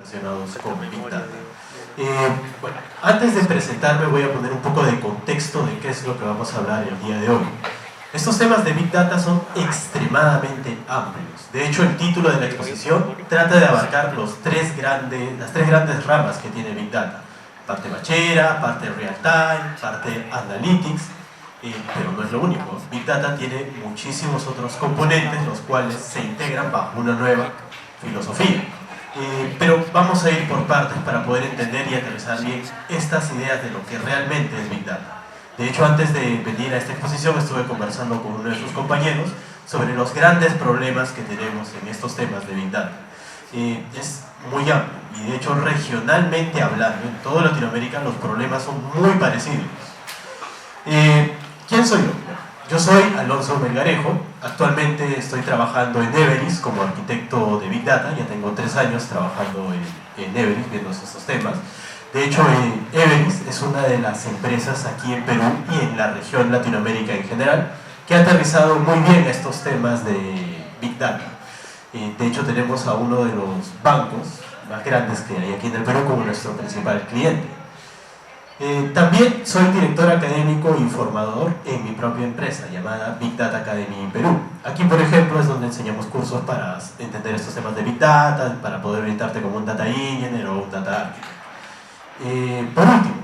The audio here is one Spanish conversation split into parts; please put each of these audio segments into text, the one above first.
relacionados con Big Data. Bueno, antes de presentarme voy a poner un poco de contexto de qué es lo que vamos a hablar el día de hoy. Estos temas de Big Data son extremadamente amplios. De hecho, el título de la exposición trata de abarcar las tres grandes ramas que tiene Big Data. Parte bachera, parte real time, parte analytics, pero no es lo único. Big Data tiene muchísimos otros componentes, los cuales se integran bajo una nueva filosofía. Pero vamos a ir por partes para poder entender y aterrizar bien estas ideas de lo que realmente es Big Data. De hecho, antes de venir a esta exposición estuve conversando con uno de sus compañeros sobre los grandes problemas que tenemos en estos temas de Big Data. Es muy amplio y de hecho regionalmente hablando, en toda Latinoamérica los problemas son muy parecidos. ¿Quién soy yo? Yo soy Alonso Melgarejo, actualmente estoy trabajando en Everis como arquitecto de Big Data, ya tengo 3 años trabajando en Everis viendo estos temas. De hecho, Everis es una de las empresas aquí en Perú y en la región Latinoamérica en general que ha aterrizado muy bien estos temas de Big Data. De hecho, tenemos a uno de los bancos más grandes que hay aquí en el Perú como nuestro principal cliente. También soy director académico y formador en mi propia empresa llamada Big Data Academy en Perú. Aquí, por ejemplo, es donde enseñamos cursos para entender estos temas de Big Data, para poder orientarte como un Data Engineer o un Data Architect. Por último,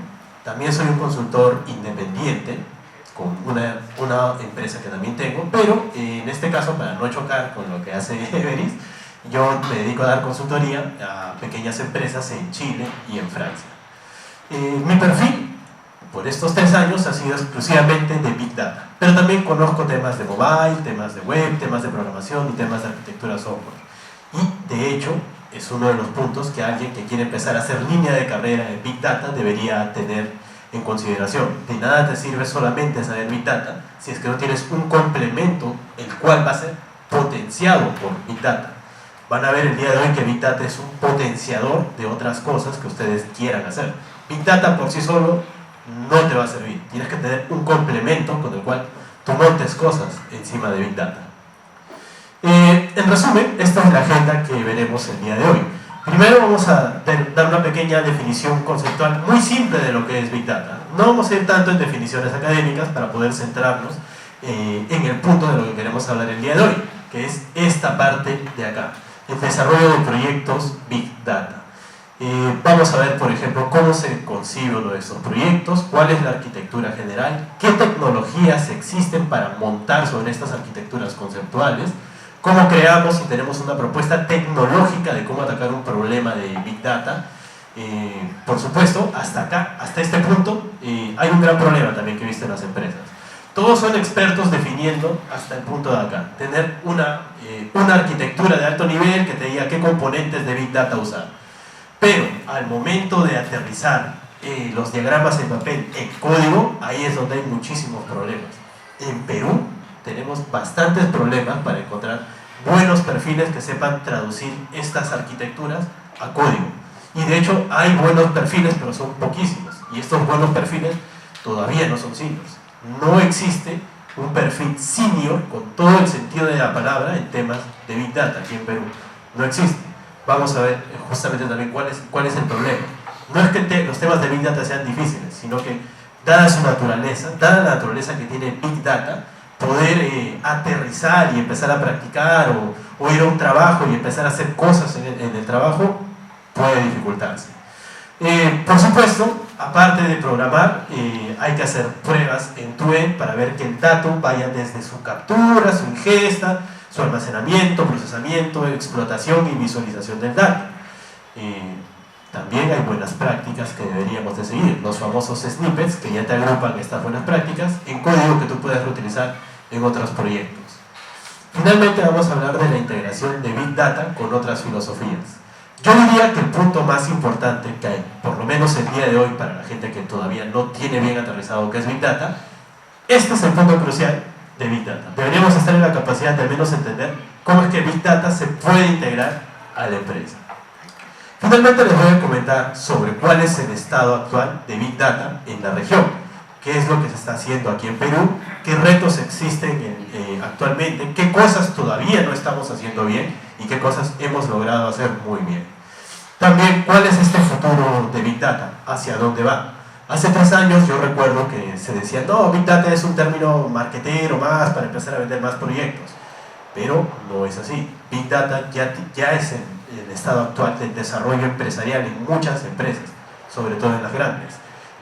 también soy un consultor independiente con una empresa que también tengo, pero en este caso, para no chocar con lo que hace Everis, yo me dedico a dar consultoría a pequeñas empresas en Chile y en Francia. Mi perfil, por estos 3 años, ha sido exclusivamente de Big Data, pero también conozco temas de mobile, temas de web, temas de programación y temas de arquitectura software. Y, de hecho, es uno de los puntos que alguien que quiere empezar a hacer línea de carrera en Big Data debería tener en consideración. De nada te sirve solamente saber Big Data si es que no tienes un complemento el cual va a ser potenciado por Big Data. Van a ver el día de hoy que Big Data es un potenciador de otras cosas que ustedes quieran hacer. Big Data por sí solo no te va a servir. Tienes que tener un complemento con el cual tú montes cosas encima de Big Data. En resumen, esta es la agenda que veremos el día de hoy. Primero vamos a dar una pequeña definición conceptual muy simple de lo que es Big Data. No vamos a ir tanto en definiciones académicas para poder centrarnos en el punto de lo que queremos hablar el día de hoy, que es esta parte de acá, el desarrollo de proyectos Big Data. Vamos a ver, por ejemplo, cómo se concibe uno de estos proyectos, cuál es la arquitectura general, qué tecnologías existen para montar sobre estas arquitecturas conceptuales, cómo creamos y tenemos una propuesta tecnológica de cómo atacar un problema de Big Data. Por supuesto, hasta acá, hasta este punto, hay un gran problema también que he visto en las empresas. Todos son expertos definiendo hasta el punto de acá, tener una arquitectura de alto nivel que te diga qué componentes de Big Data usar. Pero al momento de aterrizar los diagramas en papel en código, ahí es donde hay muchísimos problemas. En Perú tenemos bastantes problemas para encontrar buenos perfiles que sepan traducir estas arquitecturas a código. Y de hecho hay buenos perfiles, pero son poquísimos. Y estos buenos perfiles todavía no son seniors. No existe un perfil senior con todo el sentido de la palabra en temas de Big Data aquí en Perú. No existe. Vamos a ver justamente también cuál es el problema. No es que los temas de Big Data sean difíciles, sino que dada su naturaleza, dada la naturaleza que tiene Big Data, poder aterrizar y empezar a practicar o ir a un trabajo y empezar a hacer cosas en el trabajo puede dificultarse. Por supuesto, aparte de programar, hay que hacer pruebas end-to-end para ver que el dato vaya desde su captura, su ingesta, su almacenamiento, procesamiento, explotación y visualización del dato. También hay buenas prácticas que deberíamos de seguir, los famosos snippets que ya te agrupan estas buenas prácticas en código que tú puedes reutilizar en otros proyectos. Finalmente vamos a hablar de la integración de Big Data con otras filosofías. Yo diría que el punto más importante que hay, por lo menos el día de hoy para la gente que todavía no tiene bien aterrizado qué es Big Data, este es el punto crucial de Big Data. Deberíamos estar en la capacidad de al menos entender cómo es que Big Data se puede integrar a la empresa. Finalmente les voy a comentar sobre cuál es el estado actual de Big Data en la región, qué es lo que se está haciendo aquí en Perú, qué retos existen actualmente, qué cosas todavía no estamos haciendo bien y qué cosas hemos logrado hacer muy bien. También, ¿cuál es este futuro de Big Data? ¿Hacia dónde va? Hace 3 años yo recuerdo que se decía, no, Big Data es un término marketero más para empezar a vender más proyectos. Pero no es así. Big Data ya es el estado actual del desarrollo empresarial en muchas empresas, sobre todo en las grandes.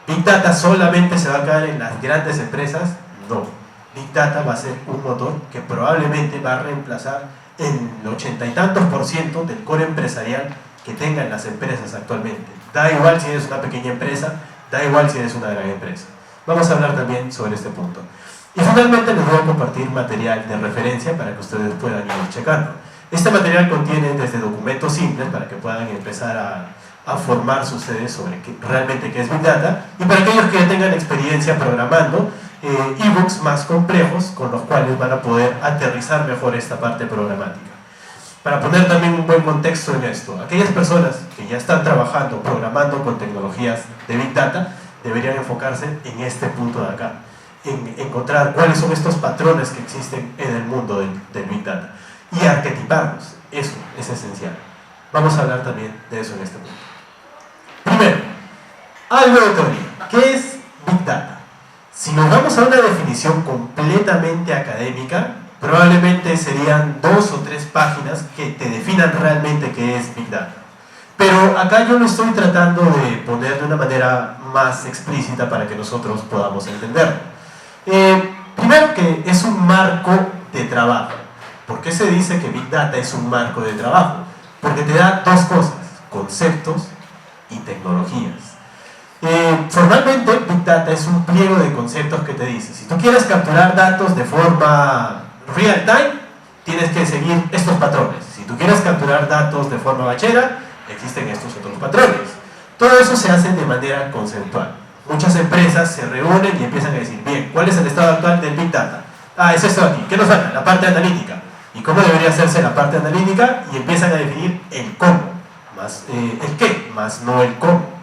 Big Data solamente se va a quedar en las grandes empresas, no. Big Data va a ser un motor que probablemente va a reemplazar el 80 y tantos % del core empresarial que tengan las empresas actualmente. Da igual si eres una pequeña empresa, da igual si eres una gran empresa. Vamos a hablar también sobre este punto. Y finalmente les voy a compartir material de referencia para que ustedes puedan ir checando. Este material contiene desde documentos simples para que puedan empezar a formarse ustedes sobre realmente qué es Big Data, y para aquellos que ya tengan experiencia programando, ebooks más complejos con los cuales van a poder aterrizar mejor esta parte programática. Para poner también un buen contexto en esto, aquellas personas que ya están trabajando, programando con tecnologías de Big Data, deberían enfocarse en este punto de acá, en encontrar cuáles son estos patrones que existen en el mundo del Big Data y arquetiparlos. Eso es esencial. Vamos a hablar también de eso en este punto. Primero, algo de teoría. ¿Qué es Big Data? Si nos vamos a una definición completamente académica, probablemente serían 2 o 3 páginas que te definan realmente qué es Big Data. Pero acá yo lo estoy tratando de poner de una manera más explícita para que nosotros podamos entenderlo. Primero, que es un marco de trabajo. ¿Por qué se dice que Big Data es un marco de trabajo? Porque te da 2 cosas: conceptos y tecnologías. Formalmente, Big Data es un pliego de conceptos que te dice, si tú quieres capturar datos de forma real time, tienes que seguir estos patrones. Si tú quieres capturar datos de forma bachera, existen estos otros patrones. Todo eso se hace de manera conceptual. Muchas empresas se reúnen y empiezan a decir, bien, ¿cuál es el estado actual del Big Data? Ah, es esto aquí. ¿Qué nos falta? La parte analítica. ¿Y cómo debería hacerse la parte analítica? Y empiezan a definir el cómo, más el qué, más no el cómo.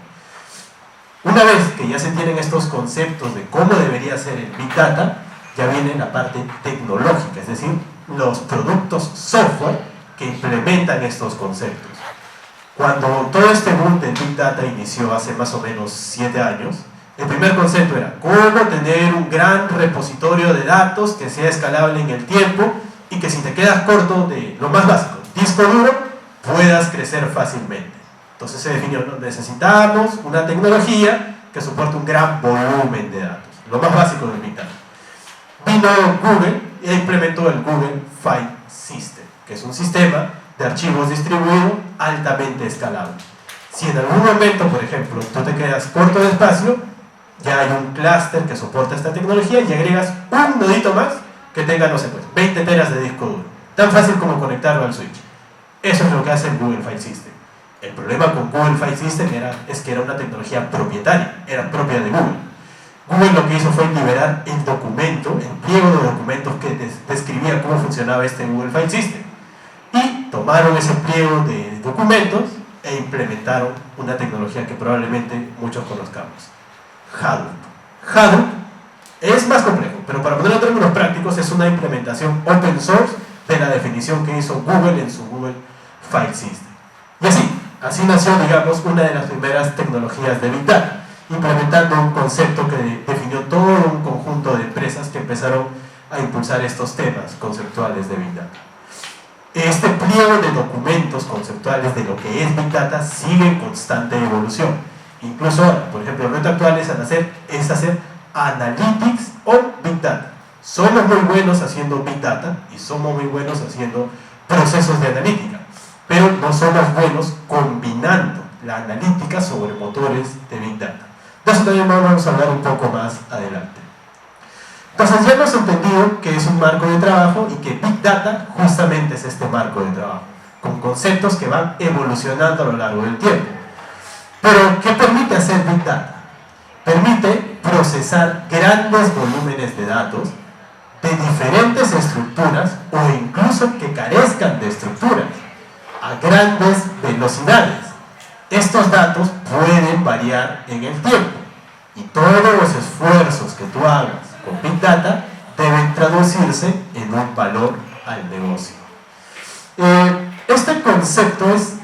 Una vez que ya se tienen estos conceptos de cómo debería ser el Big Data, ya viene la parte tecnológica, es decir, los productos software que implementan estos conceptos. Cuando todo este boom del Big Data inició hace más o menos 7 años, el primer concepto era cómo tener un gran repositorio de datos que sea escalable en el tiempo y que si te quedas corto de lo más básico, disco duro, puedas crecer fácilmente. Entonces se definió, ¿no? Necesitamos una tecnología que soporte un gran volumen de datos, lo más básico del Big Data. Vino Google e implementó el Google File System, que es un sistema de archivos distribuido altamente escalable. Si en algún momento, por ejemplo, tú te quedas corto de espacio, ya hay un clúster que soporta esta tecnología y agregas un nodito más que tenga, no sé, pues, 20 teras de disco duro. Tan fácil como conectarlo al switch. Eso es lo que hace el Google File System. El problema con Google File System es que era una tecnología propietaria, era propia de Google. Google lo que hizo fue liberar el documento, el pliego de documentos que describía cómo funcionaba este Google File System. Y tomaron ese pliego de documentos e implementaron una tecnología que probablemente muchos conozcamos: Hadoop. Hadoop es más complejo, pero para ponerlo en términos prácticos es una implementación open source de la definición que hizo Google en su Google File System. Y así nació, digamos, una de las primeras tecnologías de Big Data, implementando un concepto que definió todo un conjunto de empresas que empezaron a impulsar estos temas conceptuales de Big Data. Este pliego de documentos conceptuales de lo que es Big Data sigue en constante evolución. Incluso ahora, por ejemplo, el reto actual es hacer Analytics on Big Data. Somos muy buenos haciendo Big Data y somos muy buenos haciendo procesos de analítica, pero no somos buenos combinando la analítica sobre motores de Big Data. De eso también vamos a hablar un poco más adelante. Entonces ya hemos entendido que es un marco de trabajo y que Big Data justamente es este marco de trabajo, con conceptos que van evolucionando a lo largo del tiempo. Pero, ¿qué permite hacer Big Data? Permite procesar grandes volúmenes de datos de diferentes estructuras o incluso que carezcan de estructuras a grandes velocidades. Estos datos pueden variar en el tiempo y todos los esfuerzos que tú hagas con Big Data deben traducirse en un valor al negocio. Este concepto es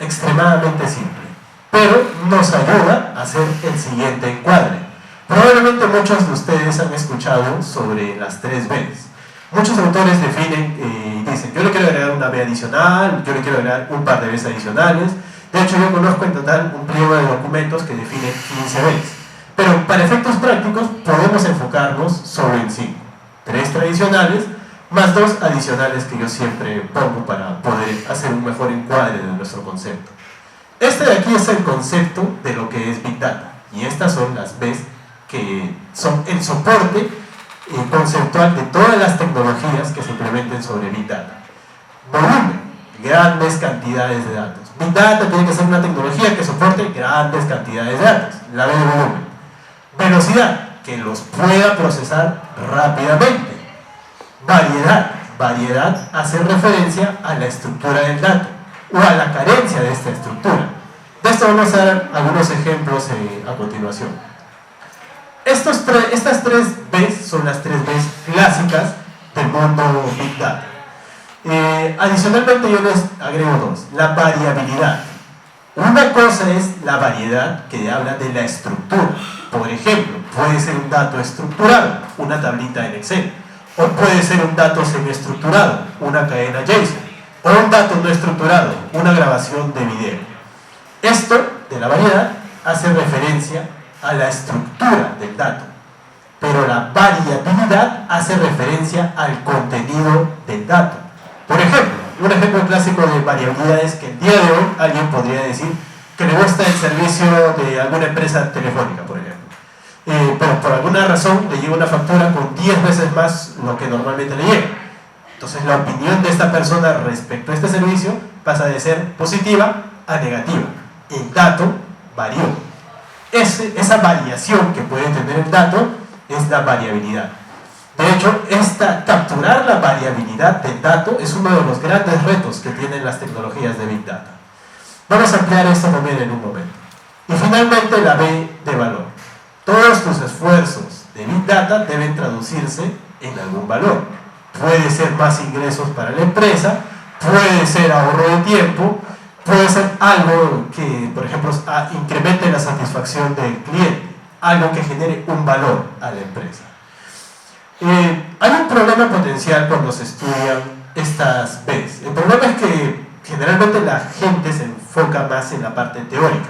extremadamente simple, pero nos ayuda a hacer el siguiente encuadre. Probablemente muchos de ustedes han escuchado sobre las 3 Bs. Muchos autores definen y dicen, yo le quiero agregar una B adicional, yo le quiero agregar un par de Bs adicionales. De hecho, yo conozco en total un pliego de documentos que define 15 Bs. Pero para efectos prácticos podemos enfocarnos solo en 5. 3 tradicionales, más 2 adicionales que yo siempre pongo para poder hacer un mejor encuadre de nuestro concepto. Este de aquí es el concepto de lo que es Big Data. Y estas son las Bs que son el soporte conceptual de todas las tecnologías que se implementen sobre Big Data. Volumen, grandes cantidades de datos. Big Data tiene que ser una tecnología que soporte grandes cantidades de datos, la B de volumen. Velocidad, que los pueda procesar rápidamente. Variedad hace referencia a la estructura del dato o a la carencia de esta estructura. De esto vamos a dar algunos ejemplos a continuación. Estas 3 Bs son las 3 Bs clásicas del mundo Big Data. Adicionalmente yo les agrego 2. La variabilidad. Una cosa es la variedad que habla de la estructura. Por ejemplo, puede ser un dato estructurado, una tablita en Excel, o puede ser un dato semiestructurado, una cadena JSON, o un dato no estructurado, una grabación de video. Esto de la variedad hace referencia a la estructura del dato, pero la variabilidad hace referencia al contenido del dato. Por ejemplo, un ejemplo clásico de variabilidad es que el día de hoy alguien podría decir que le gusta el servicio de alguna empresa telefónica, por ejemplo. Pero por alguna razón le llega una factura con 10 veces más lo que normalmente le llega. Entonces la opinión de esta persona respecto a este servicio pasa de ser positiva a negativa. El dato varió. Esa variación que puede tener el dato es la variabilidad. De hecho, capturar la variabilidad del dato es uno de los grandes retos que tienen las tecnologías de Big Data. Vamos a ampliar esto también en un momento. Y finalmente la B de valor. Todos tus esfuerzos de Big Data deben traducirse en algún valor. Puede ser más ingresos para la empresa, puede ser ahorro de tiempo, puede ser algo que, por ejemplo, incremente la satisfacción del cliente, algo que genere un valor a la empresa. Hay un problema potencial cuando se estudian estas Bs. El problema es que generalmente la gente se enfoca más en la parte teórica.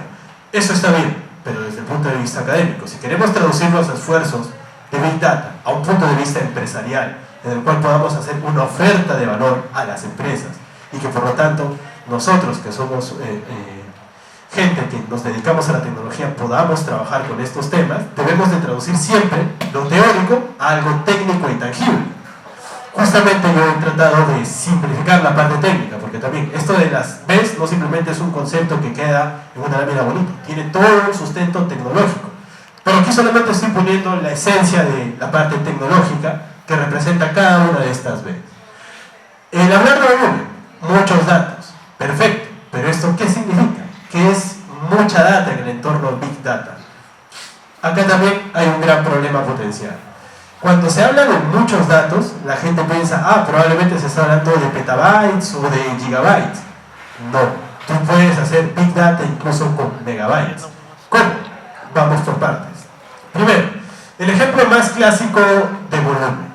Eso está bien, pero desde el punto de vista académico. Si queremos traducir los esfuerzos de Big Data a un punto de vista empresarial, en el cual podamos hacer una oferta de valor a las empresas y que por lo tanto nosotros que somos gente que nos dedicamos a la tecnología podamos trabajar con estos temas, debemos de traducir siempre lo teórico a algo técnico y tangible. Justamente yo he tratado de simplificar la parte técnica, porque también esto de las Bs no simplemente es un concepto que queda en una lámina bonita, tiene todo un sustento tecnológico. Pero aquí solamente estoy poniendo la esencia de la parte tecnológica que representa cada una de estas Bs. El hablar de volumen, muchos datos, perfecto, pero ¿esto qué significa? Que es mucha data en el entorno Big Data. Acá también hay un gran problema potencial. Cuando se habla de muchos datos, la gente piensa, probablemente se está hablando de petabytes o de gigabytes. No, tú puedes hacer Big Data incluso con megabytes. ¿Cómo? Vamos por partes. Primero, el ejemplo más clásico de volumen.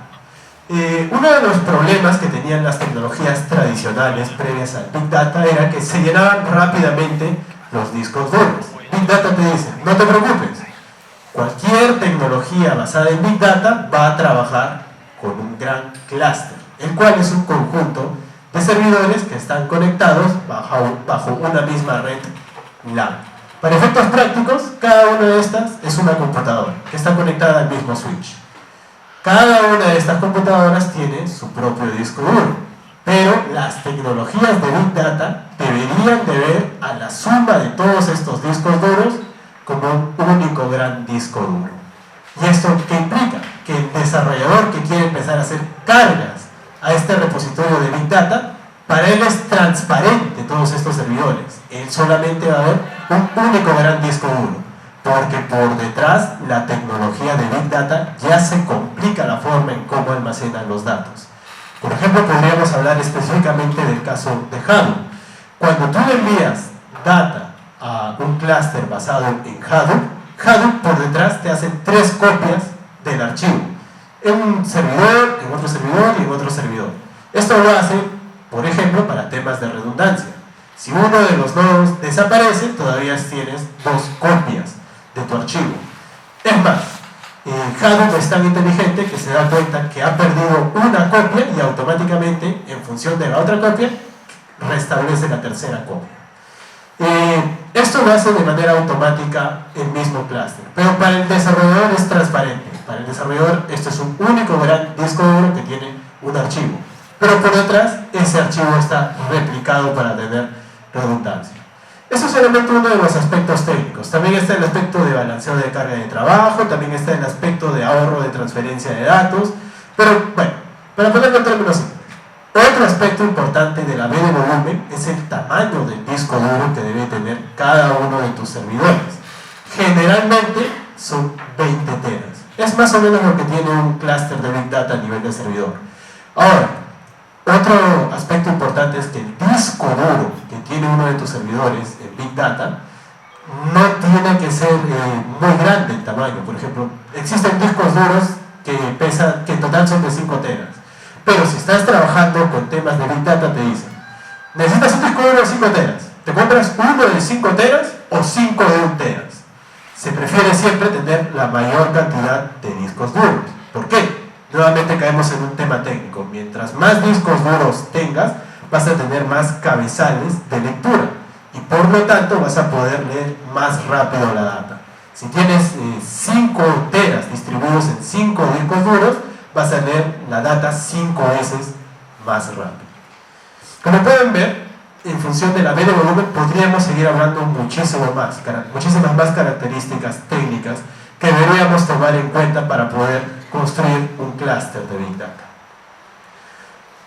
Uno de los problemas que tenían las tecnologías tradicionales previas al Big Data era que se llenaban rápidamente los discos duros. Big Data te dice, no te preocupes, cualquier tecnología basada en Big Data va a trabajar con un gran clúster, el cual es un conjunto de servidores que están conectados bajo una misma red LAN. Para efectos prácticos, cada una de estas es una computadora que está conectada al mismo switch. Cada una de estas computadoras tiene su propio disco duro, pero las tecnologías de Big Data deberían de ver a la suma de todos estos discos duros como un único gran disco duro. ¿Y esto qué implica? Que el desarrollador que quiere empezar a hacer cargas a este repositorio de Big Data, para él es transparente todos estos servidores. Él solamente va a ver un único gran disco duro, porque por detrás la tecnología de Big Data ya se complica la forma en cómo almacenan los datos. Por ejemplo, podríamos hablar específicamente del caso de Hadoop. Cuando tú le envías data a un clúster basado en Hadoop, Hadoop por detrás te hace 3 copias del archivo, en un servidor, en otro servidor y en otro servidor. Esto lo hace, por ejemplo, para temas de redundancia. Si uno de los nodos desaparece, todavía tienes 2 copias de tu archivo. Es más, Hadoop es tan inteligente que se da cuenta que ha perdido una copia y automáticamente, en función de la otra copia, restablece la tercera copia. Esto lo hace de manera automática el mismo clúster, pero para el desarrollador es transparente. Para el desarrollador esto es un único gran disco duro que tiene un archivo, pero por detrás ese archivo está replicado para tener redundancia. Eso es solamente uno de los aspectos técnicos. También está el aspecto de balanceo de carga de trabajo, también está el aspecto de ahorro de transferencia de datos, pero bueno, para ponerlo en términos simples. Otro aspecto importante de la B de volumen es el tamaño del disco duro que debe tener cada uno de tus servidores. Generalmente son 20 teras. Es más o menos lo que tiene un clúster de Big Data a nivel de servidor. Ahora, otro aspecto importante es que el disco duro que tiene uno de tus servidores en Big Data no tiene que ser muy grande en tamaño. Por ejemplo, existen discos duros que en total son de 5 teras. Pero si estás trabajando con temas de Big Data, te dicen, necesitas un disco duro de 5 teras. ¿Te compras uno de 5 teras o 5 de 1 teras? Se prefiere siempre tener la mayor cantidad de discos duros. ¿Por qué? Nuevamente caemos en un tema técnico. Mientras más discos duros tengas, vas a tener más cabezales de lectura. Y por lo tanto vas a poder leer más rápido la data. Si tienes 5 teras distribuidos en 5 discos duros, vas a leer la data 5 veces más rápido. Como pueden ver, en función de la B de volumen podríamos seguir hablando muchísimas más características técnicas que deberíamos tomar en cuenta para poder construir un clúster de Big Data.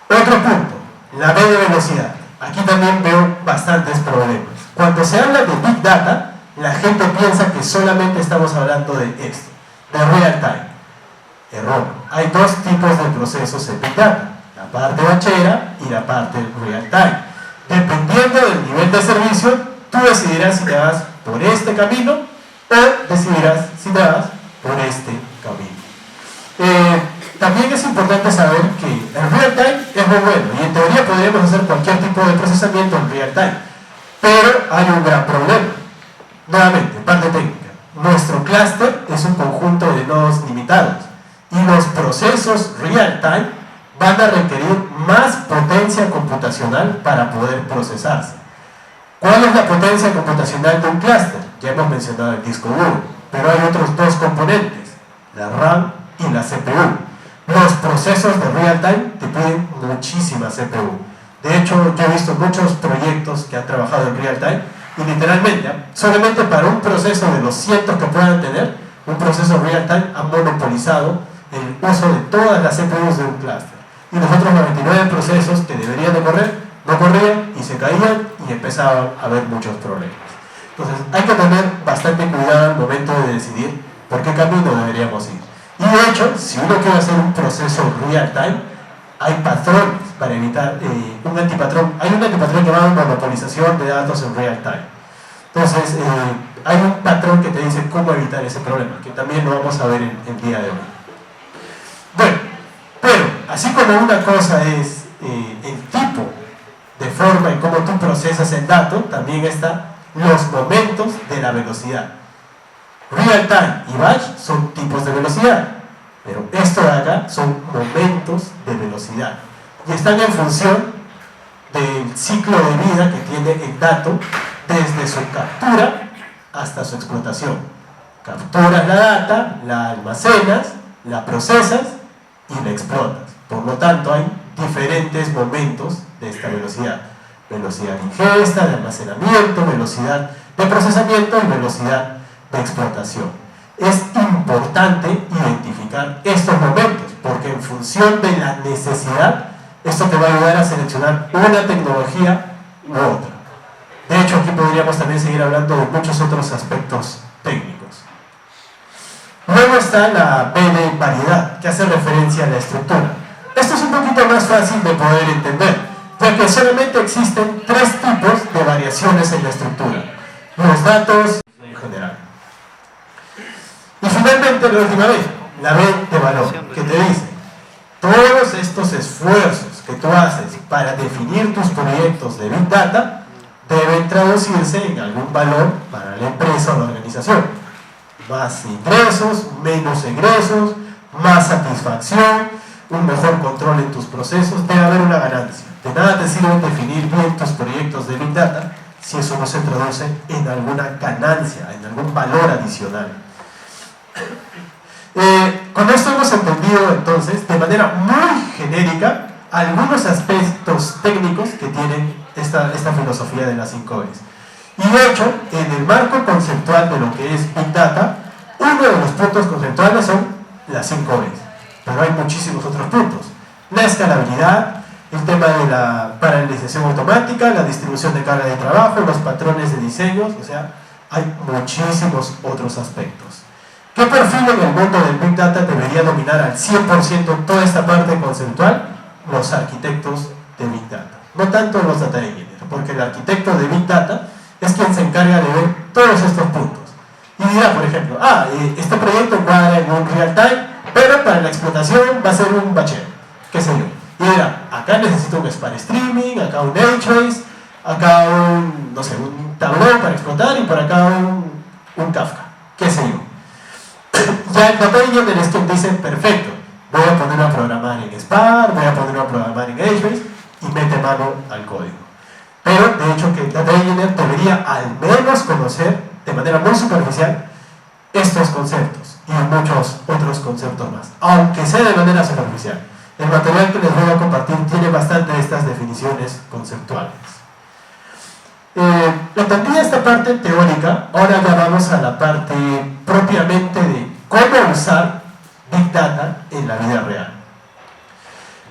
Otro punto, la B de velocidad. Aquí también veo bastantes problemas. Cuando se habla de Big Data, la gente piensa que solamente estamos hablando de esto, de real time. Error. Hay 2 tipos de procesos en Big Data, la parte bachera y la parte real time. Dependiendo del nivel de servicio, tú decidirás si te vas por este camino o decidirás si te vas por este camino. También es importante saber que el real time es muy bueno y en teoría podríamos hacer cualquier tipo de procesamiento en real time, pero hay un gran problema. Nuevamente, parte técnica. Nuestro clúster es un conjunto de nodos limitados y los procesos real time van a requerir más potencia computacional para poder procesarse. ¿Cuál es la potencia computacional de un clúster? Ya hemos mencionado el disco duro, pero hay otros 2 componentes, la RAM y la CPU. Los procesos de real time te piden muchísima CPU. De hecho, yo he visto muchos proyectos que han trabajado en real time y literalmente, solamente para un proceso de los cientos que puedan tener, un proceso real time ha monopolizado el uso de todas las CPUs de un clúster. Y los otros 99 procesos que deberían de correr, no corrían y se caían y empezaban a haber muchos problemas. Entonces hay que tener bastante cuidado al momento de decidir por qué camino deberíamos ir. Y de hecho, si uno quiere hacer un proceso real time, hay patrones para evitar un antipatrón. Hay un antipatrón llamado monopolización de datos en real time. Entonces hay un patrón que te dice cómo evitar ese problema, que también lo vamos a ver en el día de hoy. Bueno, pero así como una cosa es el tipo de forma en cómo tú procesas el dato, también están los momentos de la velocidad. Real time y batch son tipos de velocidad, pero esto de acá son momentos de velocidad y están en función del ciclo de vida que tiene el dato desde su captura hasta su explotación. Capturas la data, la almacenas, la procesas y la explotas. Por lo tanto, hay diferentes momentos de esta velocidad. Velocidad de ingesta, de almacenamiento, velocidad de procesamiento y velocidad de explotación. Es importante identificar estos momentos porque en función de la necesidad, esto te va a ayudar a seleccionar una tecnología u otra. De hecho, aquí podríamos también seguir hablando de muchos otros aspectos técnicos. Luego está la B de variedad, que hace referencia a la estructura. Esto es un poquito más fácil de poder entender. ya que solamente existen 3 tipos de variaciones en la estructura: los datos en general. Y finalmente, la última vez, la B de valor, que te dice: todos estos esfuerzos que tú haces para definir tus proyectos de Big Data deben traducirse en algún valor para la empresa o la organización. Más ingresos, menos egresos, más satisfacción, un mejor control en tus procesos, debe haber una ganancia. De nada te sirve definir bien tus proyectos de Big Data si eso no se traduce en alguna ganancia, en algún valor adicional. Con esto hemos entendido entonces de manera muy genérica algunos aspectos técnicos que tienen esta filosofía de las 5 Bs. Y de hecho, en el marco conceptual de lo que es Big Data, uno de los puntos conceptuales son las 5 Bs, pero hay muchísimos otros puntos: la escalabilidad, el tema de la paralelización automática, la distribución de carga de trabajo, los patrones de diseños, o sea, hay muchísimos otros aspectos. ¿Qué perfil en el mundo del Big Data debería dominar al 100% toda esta parte conceptual? Los arquitectos de Big Data, no tanto los data engineers, porque el arquitecto de Big Data es quien se encarga de ver todos estos puntos. Y dirá, por ejemplo, este proyecto cuadra en un real time, pero para la explotación va a ser un bachero, qué sé yo. Y dirá, acá necesito un span streaming, acá un trace, acá un, no sé, un Tableau para explotar, y por acá un Kafka, qué sé yo. Ya el data engineer es quien dice: perfecto, voy a ponerlo a programar en Spark, voy a ponerlo a programar en HBase, y mete mano al código. Pero de hecho que el data engineer debería al menos conocer de manera muy superficial estos conceptos y muchos otros conceptos más, aunque sea de manera superficial. El material que les voy a compartir tiene bastante de estas definiciones conceptuales. Entendida esta parte teórica, ahora ya vamos a la parte propiamente de cómo usar Big Data en la vida real.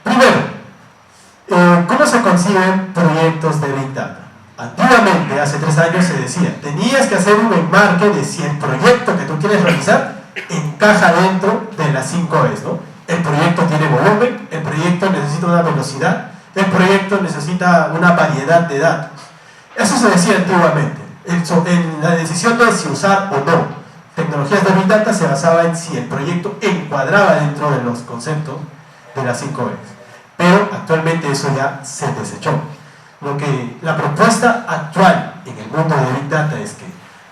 Primero, ¿cómo se conciben proyectos de Big Data? Antiguamente, hace 3 años, se decía: tenías que hacer un enmarque de si el proyecto que tú quieres realizar encaja dentro de las 5 Bs, ¿no? El proyecto tiene volumen, el proyecto necesita una velocidad, el proyecto necesita una variedad de datos. Eso se decía antiguamente. En la decisión de si usar o no tecnologías de Big Data se basaba en si el proyecto encuadraba dentro de los conceptos de las 5 Bs. Pero actualmente eso ya se desechó. La propuesta actual en el mundo de Big Data es que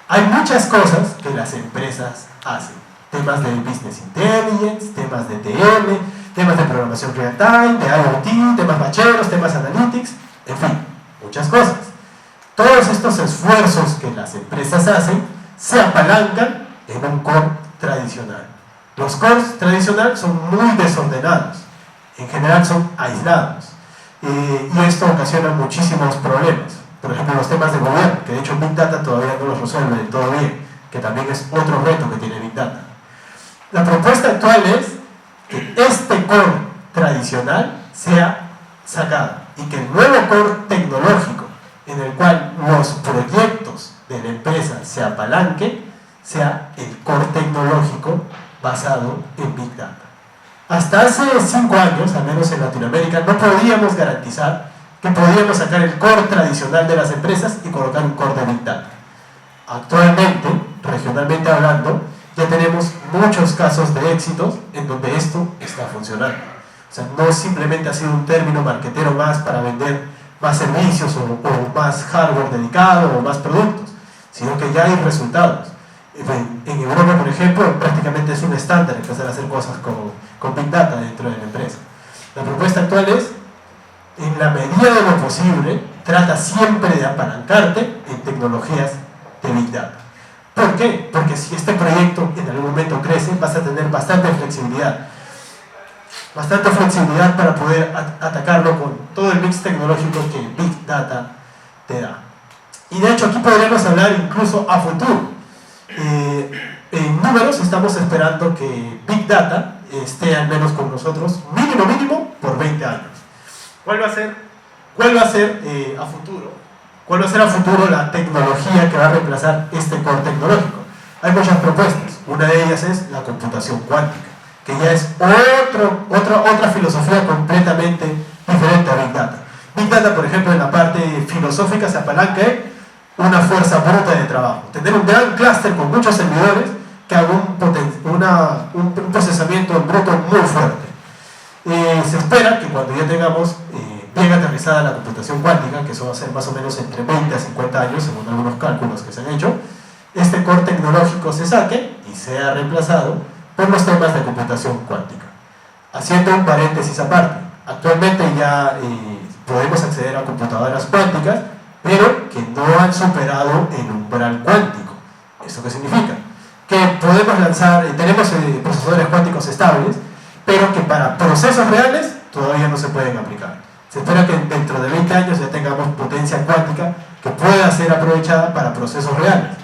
hay muchas cosas que las empresas hacen: temas de Business Intelligence, temas de TM, temas de programación real time, de IoT, temas bacheros, temas analytics, en fin, muchas cosas. Todos estos esfuerzos que las empresas hacen se apalancan en un core tradicional. Los cores tradicionales son muy desordenados, en general son aislados, y esto ocasiona muchísimos problemas. Por ejemplo, los temas de gobierno, que de hecho Big Data todavía no los resuelve del todo bien, que también es otro reto que tiene Big Data. La propuesta actual es que este core tradicional sea sacado y que el nuevo core tecnológico, en el cual los proyectos de la empresa se apalanquen, sea el core tecnológico basado en Big Data. Hasta hace 5 años, al menos en Latinoamérica, no podíamos garantizar que podíamos sacar el core tradicional de las empresas y colocar un core de Big Data. Actualmente, regionalmente hablando, ya tenemos muchos casos de éxitos en donde esto está funcionando. O sea, no simplemente ha sido un término marketero más para vender más servicios o más hardware dedicado o más productos, sino que ya hay resultados. En Europa, por ejemplo, prácticamente es un estándar empezar a hacer cosas con Big Data dentro de la empresa. La propuesta actual es, en la medida de lo posible, trata siempre de apalancarte en tecnologías de Big Data. ¿Por qué? Porque si este proyecto en algún momento crece, vas a tener bastante flexibilidad para poder atacarlo con todo el mix tecnológico que Big Data te da. Y de hecho aquí podríamos hablar incluso a futuro. En números estamos esperando que Big Data esté al menos con nosotros mínimo por 20 años. ¿Cuál va a ser a futuro? ¿Cuál va a ser a futuro la tecnología que va a reemplazar este core tecnológico? Hay muchas propuestas. Una de ellas es la computación cuántica, que ya es otra filosofía completamente diferente a Big Data. Big Data filosófica se apalanca en una fuerza bruta de trabajo. Tener un gran clúster con muchos servidores que haga un procesamiento bruto muy fuerte. Se espera que cuando ya tengamos bien aterrizada la computación cuántica, que eso va a ser más o menos entre 20 a 50 años, según algunos cálculos que se han hecho, este core tecnológico se saque y sea reemplazado por los temas de computación cuántica. Haciendo un paréntesis aparte, actualmente ya podemos acceder a computadoras cuánticas, pero que no han superado el umbral cuántico. ¿Esto qué significa? Que podemos lanzar, tenemos procesadores cuánticos estables, pero que para procesos reales todavía no se pueden aplicar. Se espera que dentro de 20 años ya tengamos potencia cuántica que pueda ser aprovechada para procesos reales.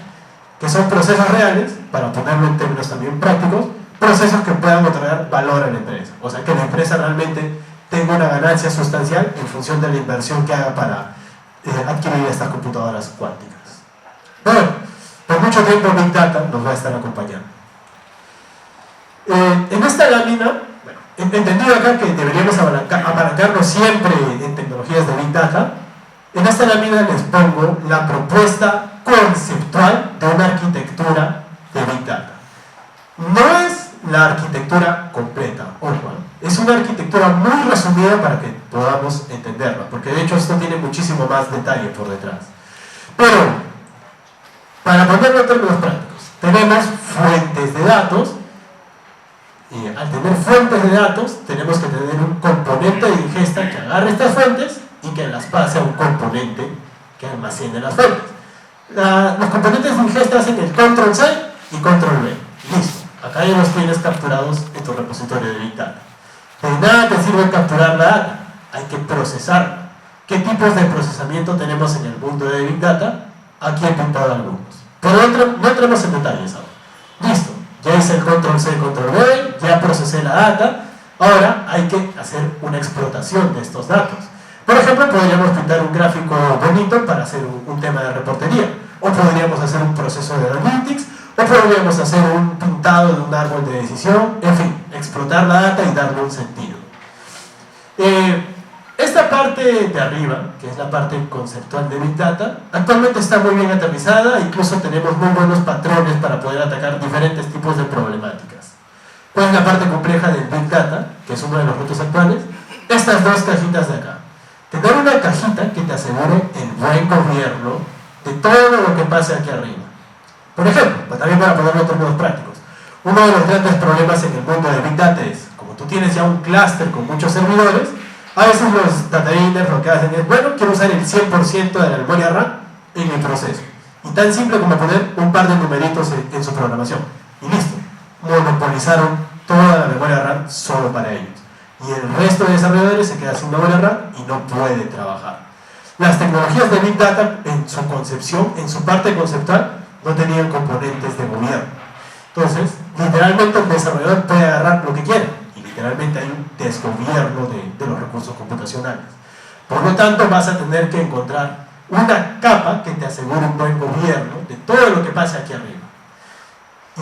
¿Qué son procesos reales? Para ponerlo en términos también prácticos, procesos que puedan otorgar valor a la empresa. O sea, que la empresa realmente tenga una ganancia sustancial en función de la inversión que haga para adquirir estas computadoras cuánticas. Bueno, por mucho tiempo Big Data nos va a estar acompañando. En esta lámina, bueno, entendido acá que deberíamos apalancarnos siempre en tecnologías de Big Data, en esta lámina les pongo la propuesta conceptual de una arquitectura de Big Data. No es la arquitectura completa, ojo, es una arquitectura muy resumida para que podamos entenderla, porque de hecho esto tiene muchísimo más detalle por detrás. Pero, para ponerlo en términos prácticos, tenemos fuentes de datos, y al tener fuentes de datos, tenemos que tener un componente de ingesta que agarre estas fuentes y que las pase a un componente que almacene las fuentes. Los componentes de ingesta hacen el control C y control V. Listo. Acá ya los tienes capturados en tu repositorio de Big Data. De nada te sirve capturar la data, hay que procesarla. ¿Qué tipos de procesamiento tenemos en el mundo de Big Data? Aquí he pintado algunos. Pero no entremos en detalles ahora. Listo, ya hice el control C, control V, ya procesé la data. Ahora hay que hacer una explotación de estos datos. Por ejemplo, podríamos pintar un gráfico bonito para hacer un tema de reportería. O podríamos hacer un proceso de analytics, o podríamos hacer un pintado de un árbol de decisión, en fin, explotar la data y darle un sentido. Esta parte de arriba, que es la parte conceptual de Big Data, actualmente está muy bien aterrizada, incluso tenemos muy buenos patrones para poder atacar diferentes tipos de problemáticas. ¿Cuál es la parte compleja del Big Data, que es uno de los retos actuales? Estas dos cajitas de acá. Tener una cajita que te asegure el buen gobierno de todo lo que pase aquí arriba. Por ejemplo, también para ponerlo en términos prácticos, uno de los grandes problemas en el mundo de Big Data es, como tú tienes ya un clúster con muchos servidores, a veces los data engineers lo que hacen es, bueno, quiero usar el 100% de la memoria RAM en mi proceso. Y tan simple como poner un par de numeritos en su programación. Y listo, monopolizaron toda la memoria RAM solo para ellos. Y el resto de desarrolladores se queda sin memoria RAM y no puede trabajar. Las tecnologías de Big Data, en su concepción, en su parte conceptual, no tenían componentes de gobierno. Entonces, literalmente el desarrollador puede agarrar lo que quiera y literalmente hay un desgobierno de los recursos computacionales. Por lo tanto, vas a tener que encontrar una capa que te asegure un buen gobierno de todo lo que pasa aquí arriba.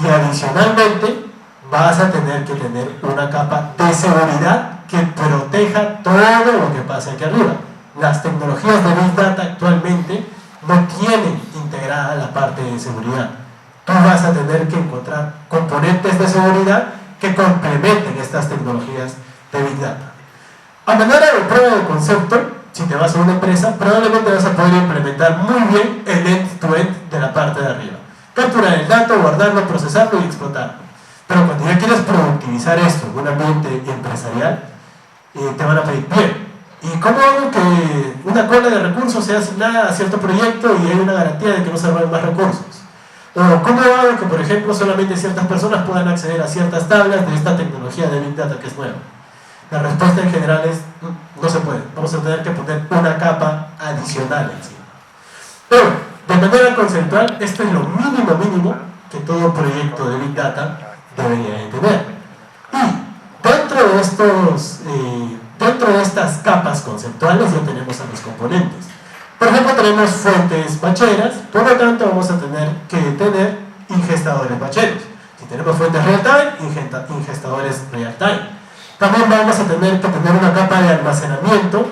Y adicionalmente, vas a tener que tener una capa de seguridad que proteja todo lo que pasa aquí arriba. Las tecnologías de Big Data actualmente no tienen integrada la parte de seguridad. Tú vas a tener que encontrar componentes de seguridad que complementen estas tecnologías de Big Data. A manera de prueba de concepto, si te vas a una empresa, probablemente vas a poder implementar muy bien el end-to-end de la parte de arriba. Capturar el dato, guardarlo, procesarlo y explotarlo. Pero cuando ya quieres productivizar esto en un ambiente empresarial, te van a pedir, bien, ¿y cómo hago que una cola de recursos sea asignada a cierto proyecto y hay una garantía de que no se roben más recursos? ¿O cómo hago que, por ejemplo, solamente ciertas personas puedan acceder a ciertas tablas de esta tecnología de Big Data que es nueva? La respuesta en general es, no se puede. Vamos a tener que poner una capa adicional encima. Pero, de manera conceptual, esto es lo mínimo que todo proyecto de Big Data debería de tener. Y dentro de estas capas conceptuales ya tenemos a los componentes. Por ejemplo, tenemos fuentes bacheras, por lo tanto vamos a tener que tener ingestadores bacheros. Si tenemos fuentes real-time, ingestadores real-time. También vamos a tener que tener una capa de almacenamiento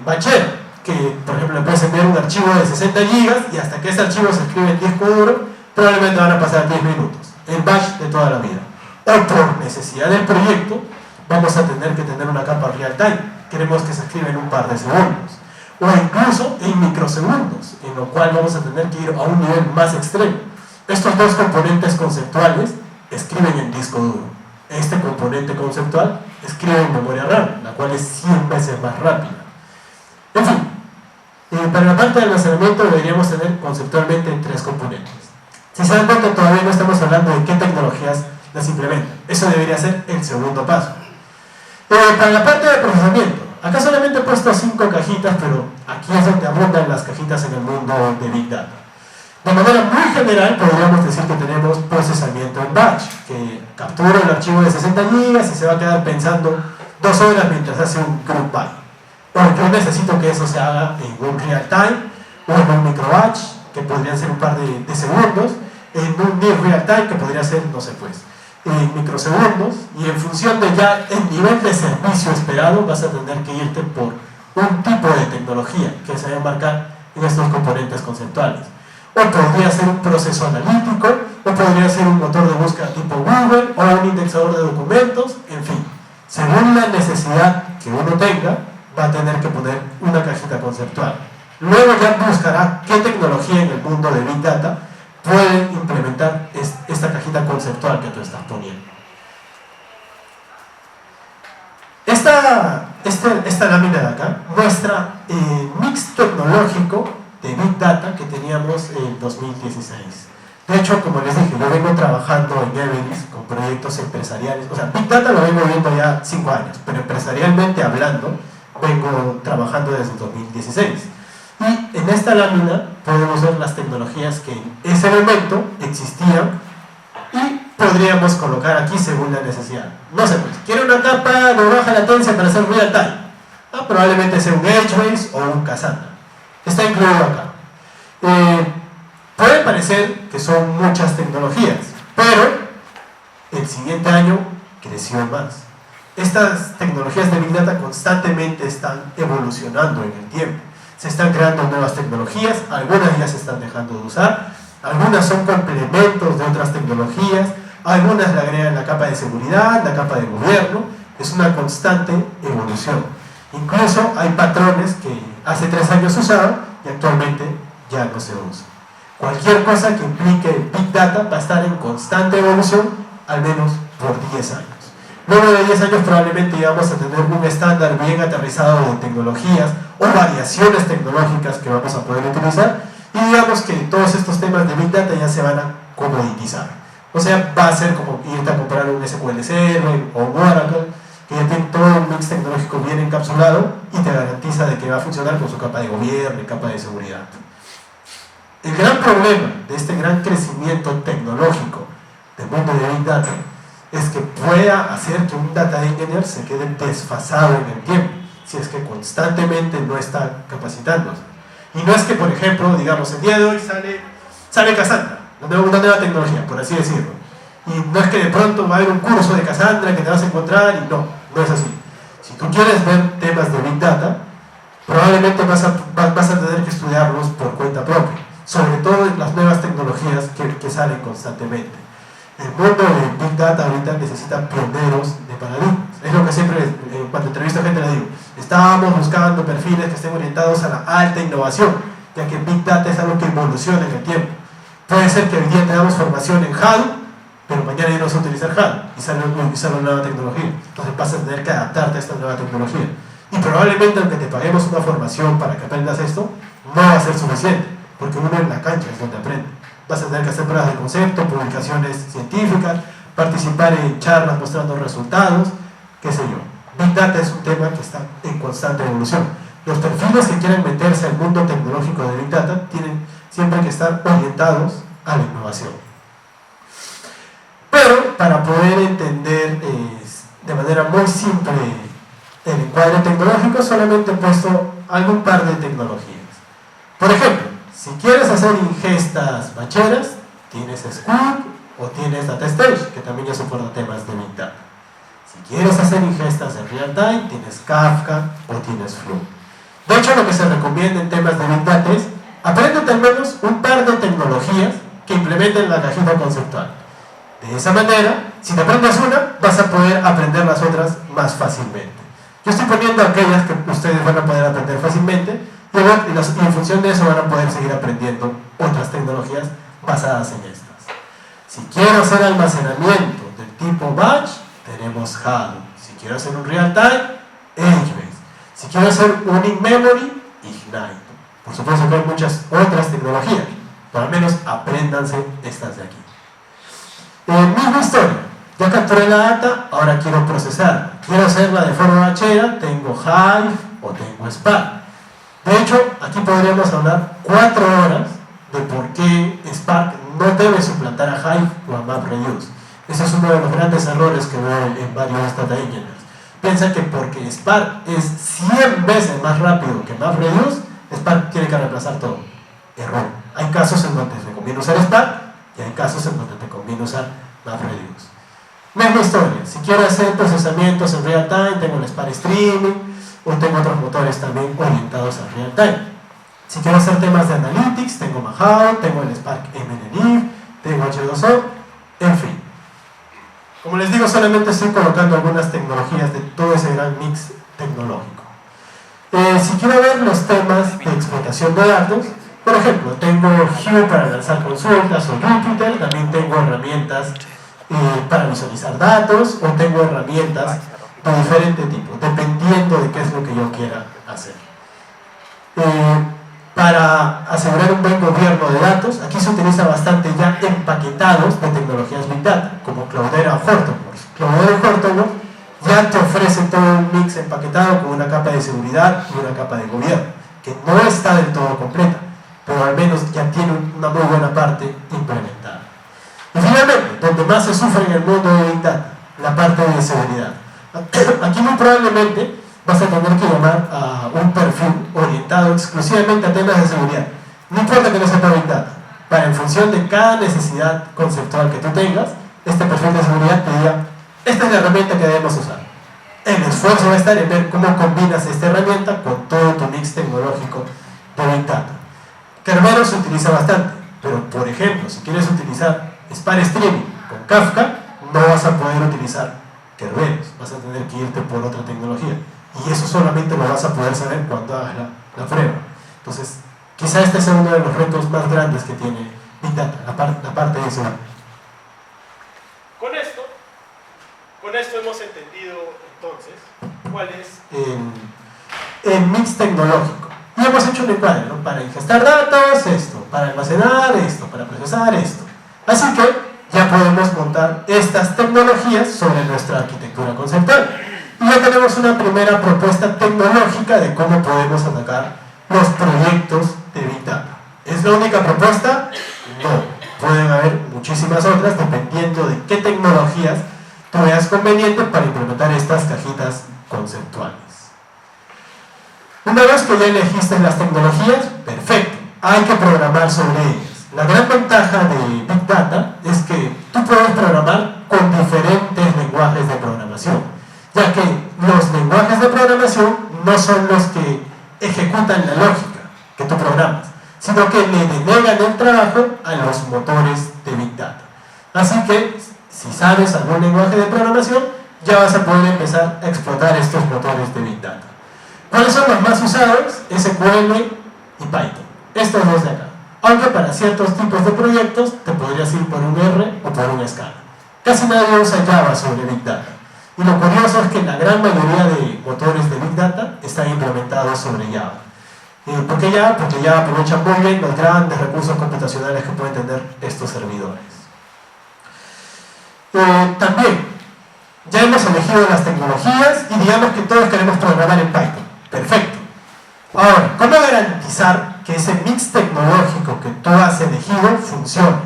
bachero. que por ejemplo le puedes enviar un archivo de 60 GB y hasta que ese archivo se escribe en disco duro, probablemente van a pasar 10 minutos, el batch de toda la vida. O por necesidad del proyecto, vamos a tener que tener una capa real time, queremos que se escriba en un par de segundos, o incluso en microsegundos, en lo cual vamos a tener que ir a un nivel más extremo. Estos dos componentes conceptuales escriben en disco duro. Este componente conceptual escribe en memoria RAM, la cual es 100 veces más rápida. En fin, para la parte de almacenamiento deberíamos tener conceptualmente tres componentes. Si se dan cuenta, todavía no estamos hablando de qué tecnologías las implementan. Eso debería ser el segundo paso. Para la parte de procesamiento, acá solamente he puesto 5 cajitas, pero aquí es donde abundan las cajitas en el mundo de Big Data. De manera muy general, podríamos decir que tenemos procesamiento en batch, que captura el archivo de 60 GB y se va a quedar pensando 2 horas mientras hace un group by. Pero yo necesito que eso se haga en un real time o en un micro batch, que podrían ser un par de segundos, en un near real time, que podría ser, no sé pues, en microsegundos, y en función de ya el nivel de servicio esperado, vas a tener que irte por un tipo de tecnología que se va a embarcar en estos componentes conceptuales. O podría ser un proceso analítico, o podría ser un motor de búsqueda tipo Google, o un indexador de documentos, en fin. Según la necesidad que uno tenga, va a tener que poner una cajita conceptual. Luego ya buscará qué tecnología en el mundo de Big Data puede implementar esta cajita conceptual que tú estás poniendo. Esta lámina de acá muestra el mix tecnológico de Big Data que teníamos en 2016. De hecho, como les dije, yo vengo trabajando en Everis con proyectos empresariales. O sea, Big Data lo vengo viendo ya 5 años, pero empresarialmente hablando, vengo trabajando desde 2016. Y en esta lámina podemos ver las tecnologías que en ese momento existían y podríamos colocar aquí según la necesidad. No sé, pues, ¿quiere una capa de baja latencia para hacer real time? Probablemente sea un Edgebase o un Cassandra. Está incluido acá. Puede parecer que son muchas tecnologías, pero el siguiente año creció más. Estas tecnologías de Big Data constantemente están evolucionando en el tiempo. Se están creando nuevas tecnologías, algunas ya se están dejando de usar, algunas son complementos de otras tecnologías, algunas le agregan la capa de seguridad, la capa de gobierno. Es una constante evolución. Incluso hay patrones que hace 3 años se usaban y actualmente ya no se usan. Cualquier cosa que implique Big Data va a estar en constante evolución, al menos por 10 años. Luego de 10 años probablemente ya vamos a tener un estándar bien aterrizado de tecnologías o variaciones tecnológicas que vamos a poder utilizar, y digamos que todos estos temas de Big Data ya se van a comoditizar. O sea, va a ser como irte a comprar un SQL Server o un Oracle, que ya tiene todo un mix tecnológico bien encapsulado y te garantiza de que va a funcionar con su capa de gobierno y capa de seguridad. El gran problema de este gran crecimiento tecnológico del mundo de Big Data es que pueda hacer que un data engineer se quede desfasado en el tiempo, si es que constantemente no está capacitándose. Y no es que, por ejemplo, digamos, el día de hoy sale Cassandra, una nueva tecnología, por así decirlo. Y no es que de pronto va a haber un curso de Cassandra que te vas a encontrar, y no es así. Si tú quieres ver temas de Big Data, probablemente vas a tener que estudiarlos por cuenta propia, sobre todo en las nuevas tecnologías que salen constantemente. El mundo de Big Data ahorita necesita pioneros de paradigmas. Es lo que siempre, cuando entrevisto a gente, le digo: estábamos buscando perfiles que estén orientados a la alta innovación, ya que Big Data es algo que evoluciona en el tiempo. Puede ser que hoy día tengamos formación en Hadoop, pero mañana ya no vas a utilizar Hadoop y sale una nueva tecnología. Entonces vas a tener que adaptarte a esta nueva tecnología. Y probablemente, aunque te paguemos una formación para que aprendas esto, no va a ser suficiente, porque uno en la cancha es donde aprende. Vas a tener que hacer pruebas de concepto, publicaciones científicas, participar en charlas mostrando resultados, qué sé yo. Big Data es un tema que está en constante evolución. Los perfiles que quieren meterse al mundo tecnológico de Big Data tienen siempre que estar orientados a la innovación. Pero para poder entender de manera muy simple el encuadre tecnológico, solamente he puesto algún par de tecnologías. Por ejemplo, si quieres hacer ingestas bacheras, tienes Sqoop o tienes DataStage, que también ya soporta temas de Big Data. Si quieres hacer ingestas en real time, tienes Kafka o tienes Flume. De hecho, lo que se recomienda en temas de Big Data es apréndete al menos un par de tecnologías que implementen la cajita conceptual. De esa manera, si te aprendes una, vas a poder aprender las otras más fácilmente. Yo estoy poniendo aquellas que ustedes van a poder aprender fácilmente y en función de eso van a poder seguir aprendiendo otras tecnologías basadas en estas. Si quiero hacer almacenamiento del tipo batch, tenemos Hadoop. Si quiero hacer un real-time, HBase. Si quiero hacer un in-memory, Ignite. Por supuesto que hay muchas otras tecnologías, pero al menos apréndanse estas de aquí. Misma historia, ya capturé la data, ahora quiero procesarla. Quiero hacerla de forma bachera, tengo Hive o tengo Spark. De hecho, aquí podríamos hablar 4 horas de por qué Spark no debe suplantar a Hive o a MapReduce. Ese es uno de los grandes errores que veo en varios data engineers. Piensan que porque Spark es 100 veces más rápido que MapReduce, Spark tiene que reemplazar todo. Error. Hay casos en donde te conviene usar Spark y hay casos en donde te conviene usar MapReduce. Misma historia. Si quiero hacer procesamientos en real time, tengo el Spark Streaming o tengo otros motores también orientados a real time. Si quiero hacer temas de analytics, tengo Mahao, tengo el Spark MNNIF, tengo H2O, en fin. Como les digo, solamente estoy colocando algunas tecnologías de todo ese gran mix tecnológico. Si quiero ver los temas de explotación de datos, por ejemplo, tengo Hue para lanzar consultas o Jupyter, también tengo herramientas para visualizar datos o tengo herramientas de diferente tipo, dependiendo de qué es lo que yo quiera hacer. Para asegurar un buen gobierno de datos, aquí se utiliza bastante ya empaquetados de tecnologías Big Data, como Cloudera o Hortonworks. Cloudera y Hortonworks ya te ofrece todo un mix empaquetado con una capa de seguridad y una capa de gobierno, que no está del todo completa, pero al menos ya tiene una muy buena parte implementada. Y finalmente, donde más se sufre en el mundo de Big Data, la parte de seguridad. Aquí muy probablemente vas a tener que llamar a un perfil orientado exclusivamente a temas de seguridad. No importa que no sepa Big Data, para en función de cada necesidad conceptual que tú tengas, este perfil de seguridad te diga, esta es la herramienta que debemos usar. El esfuerzo va a estar en ver cómo combinas esta herramienta con todo tu mix tecnológico de Big Data. Kerberos se utiliza bastante, pero por ejemplo, si quieres utilizar Spark Streaming con Kafka, no vas a poder utilizar Kerberos, vas a tener que irte por otra tecnología. Y eso solamente lo vas a poder saber cuando hagas la prueba. Entonces, quizá este sea uno de los retos más grandes que tiene Big Data, la parte de eso. Con esto hemos entendido entonces cuál es el mix tecnológico. Y hemos hecho un encuadre, ¿no? Para ingestar datos, esto, para almacenar esto, para procesar esto. Así que ya podemos montar estas tecnologías sobre nuestra arquitectura conceptual. Y ya tenemos una primera propuesta tecnológica de cómo podemos atacar los proyectos de Big Data. ¿Es la única propuesta? No. Pueden haber muchísimas otras dependiendo de qué tecnologías tú veas conveniente para implementar estas cajitas conceptuales. Una vez que ya elegiste las tecnologías, perfecto. Hay que programar sobre ellas. La gran ventaja de Big Data es que tú puedes programar con diferentes lenguajes de programación, ya que los lenguajes de programación no son los que ejecutan la lógica que tú programas, sino que le denegan el trabajo a los motores de Big Data. Así que, si sabes algún lenguaje de programación, ya vas a poder empezar a explotar estos motores de Big Data. ¿Cuáles son los más usados? SQL y Python. Estos dos de acá. Aunque para ciertos tipos de proyectos te podrías ir por un R o por un Scala. Casi nadie usa Java sobre Big Data. Y lo curioso es que la gran mayoría de motores de Big Data están implementados sobre Java. ¿Por qué Java? Porque Java aprovecha muy bien los grandes recursos computacionales que pueden tener estos servidores. También, ya hemos elegido las tecnologías y digamos que todos queremos programar en Python. Perfecto. Ahora, ¿cómo garantizar que ese mix tecnológico que tú has elegido funcione?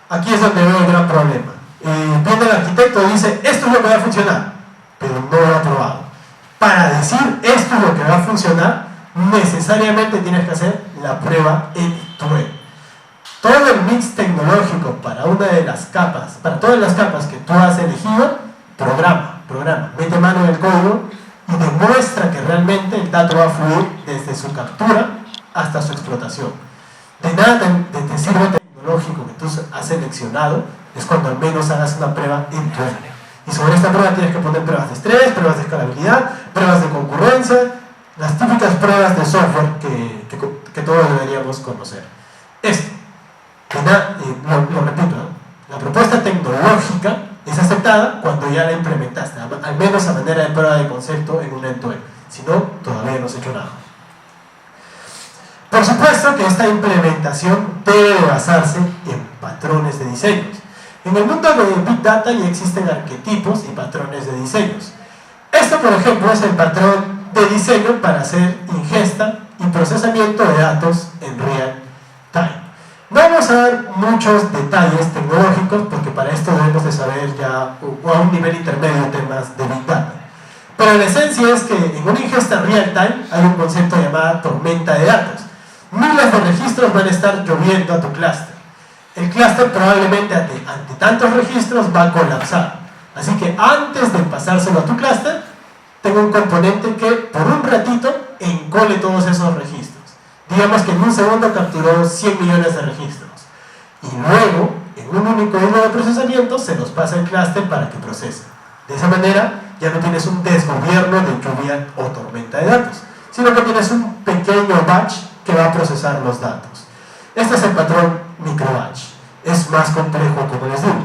Aquí es donde veo el gran problema. Viene el arquitecto y dice, esto es lo que va a funcionar, pero no lo ha probado. Para decir esto es lo que va a funcionar, necesariamente tienes que hacer la prueba end-to-end. Todo el mix tecnológico para una de las capas, para todas las capas que tú has elegido, programa, mete mano en el código y demuestra que realmente el dato va a fluir desde su captura hasta su explotación. De nada te sirve tecnológico que tú has seleccionado es cuando al menos hagas una prueba end-to-end. Y sobre esta prueba tienes que poner pruebas de estrés, pruebas de escalabilidad, pruebas de concurrencia, las típicas pruebas de software que todos deberíamos conocer. Esto, lo repito, ¿no? La propuesta tecnológica es aceptada cuando ya la implementaste, al menos a manera de prueba de concepto en un end-to-end. Si no, todavía no has hecho nada. Por supuesto que esta implementación debe basarse en patrones de diseños. En el mundo de Big Data ya existen arquetipos y patrones de diseños. Esto, por ejemplo, es el patrón de diseño para hacer ingesta y procesamiento de datos en real time. No vamos a dar muchos detalles tecnológicos porque para esto debemos de saber ya a un nivel intermedio temas de Big Data. Pero la esencia es que en una ingesta real time hay un concepto llamado tormenta de datos. Miles de registros van a estar lloviendo a tu clúster. El clúster probablemente ante tantos registros va a colapsar. Así que antes de pasárselo a tu clúster, tengo un componente que por un ratito encole todos esos registros. Digamos que en un segundo capturó 100 millones de registros. Y luego, en un único hilo de procesamiento, se los pasa al clúster para que procese. De esa manera, ya no tienes un desgobierno de lluvia o tormenta de datos, sino que tienes un pequeño batch que va a procesar los datos. Este es el patrón microbatch. Es más complejo, como les digo,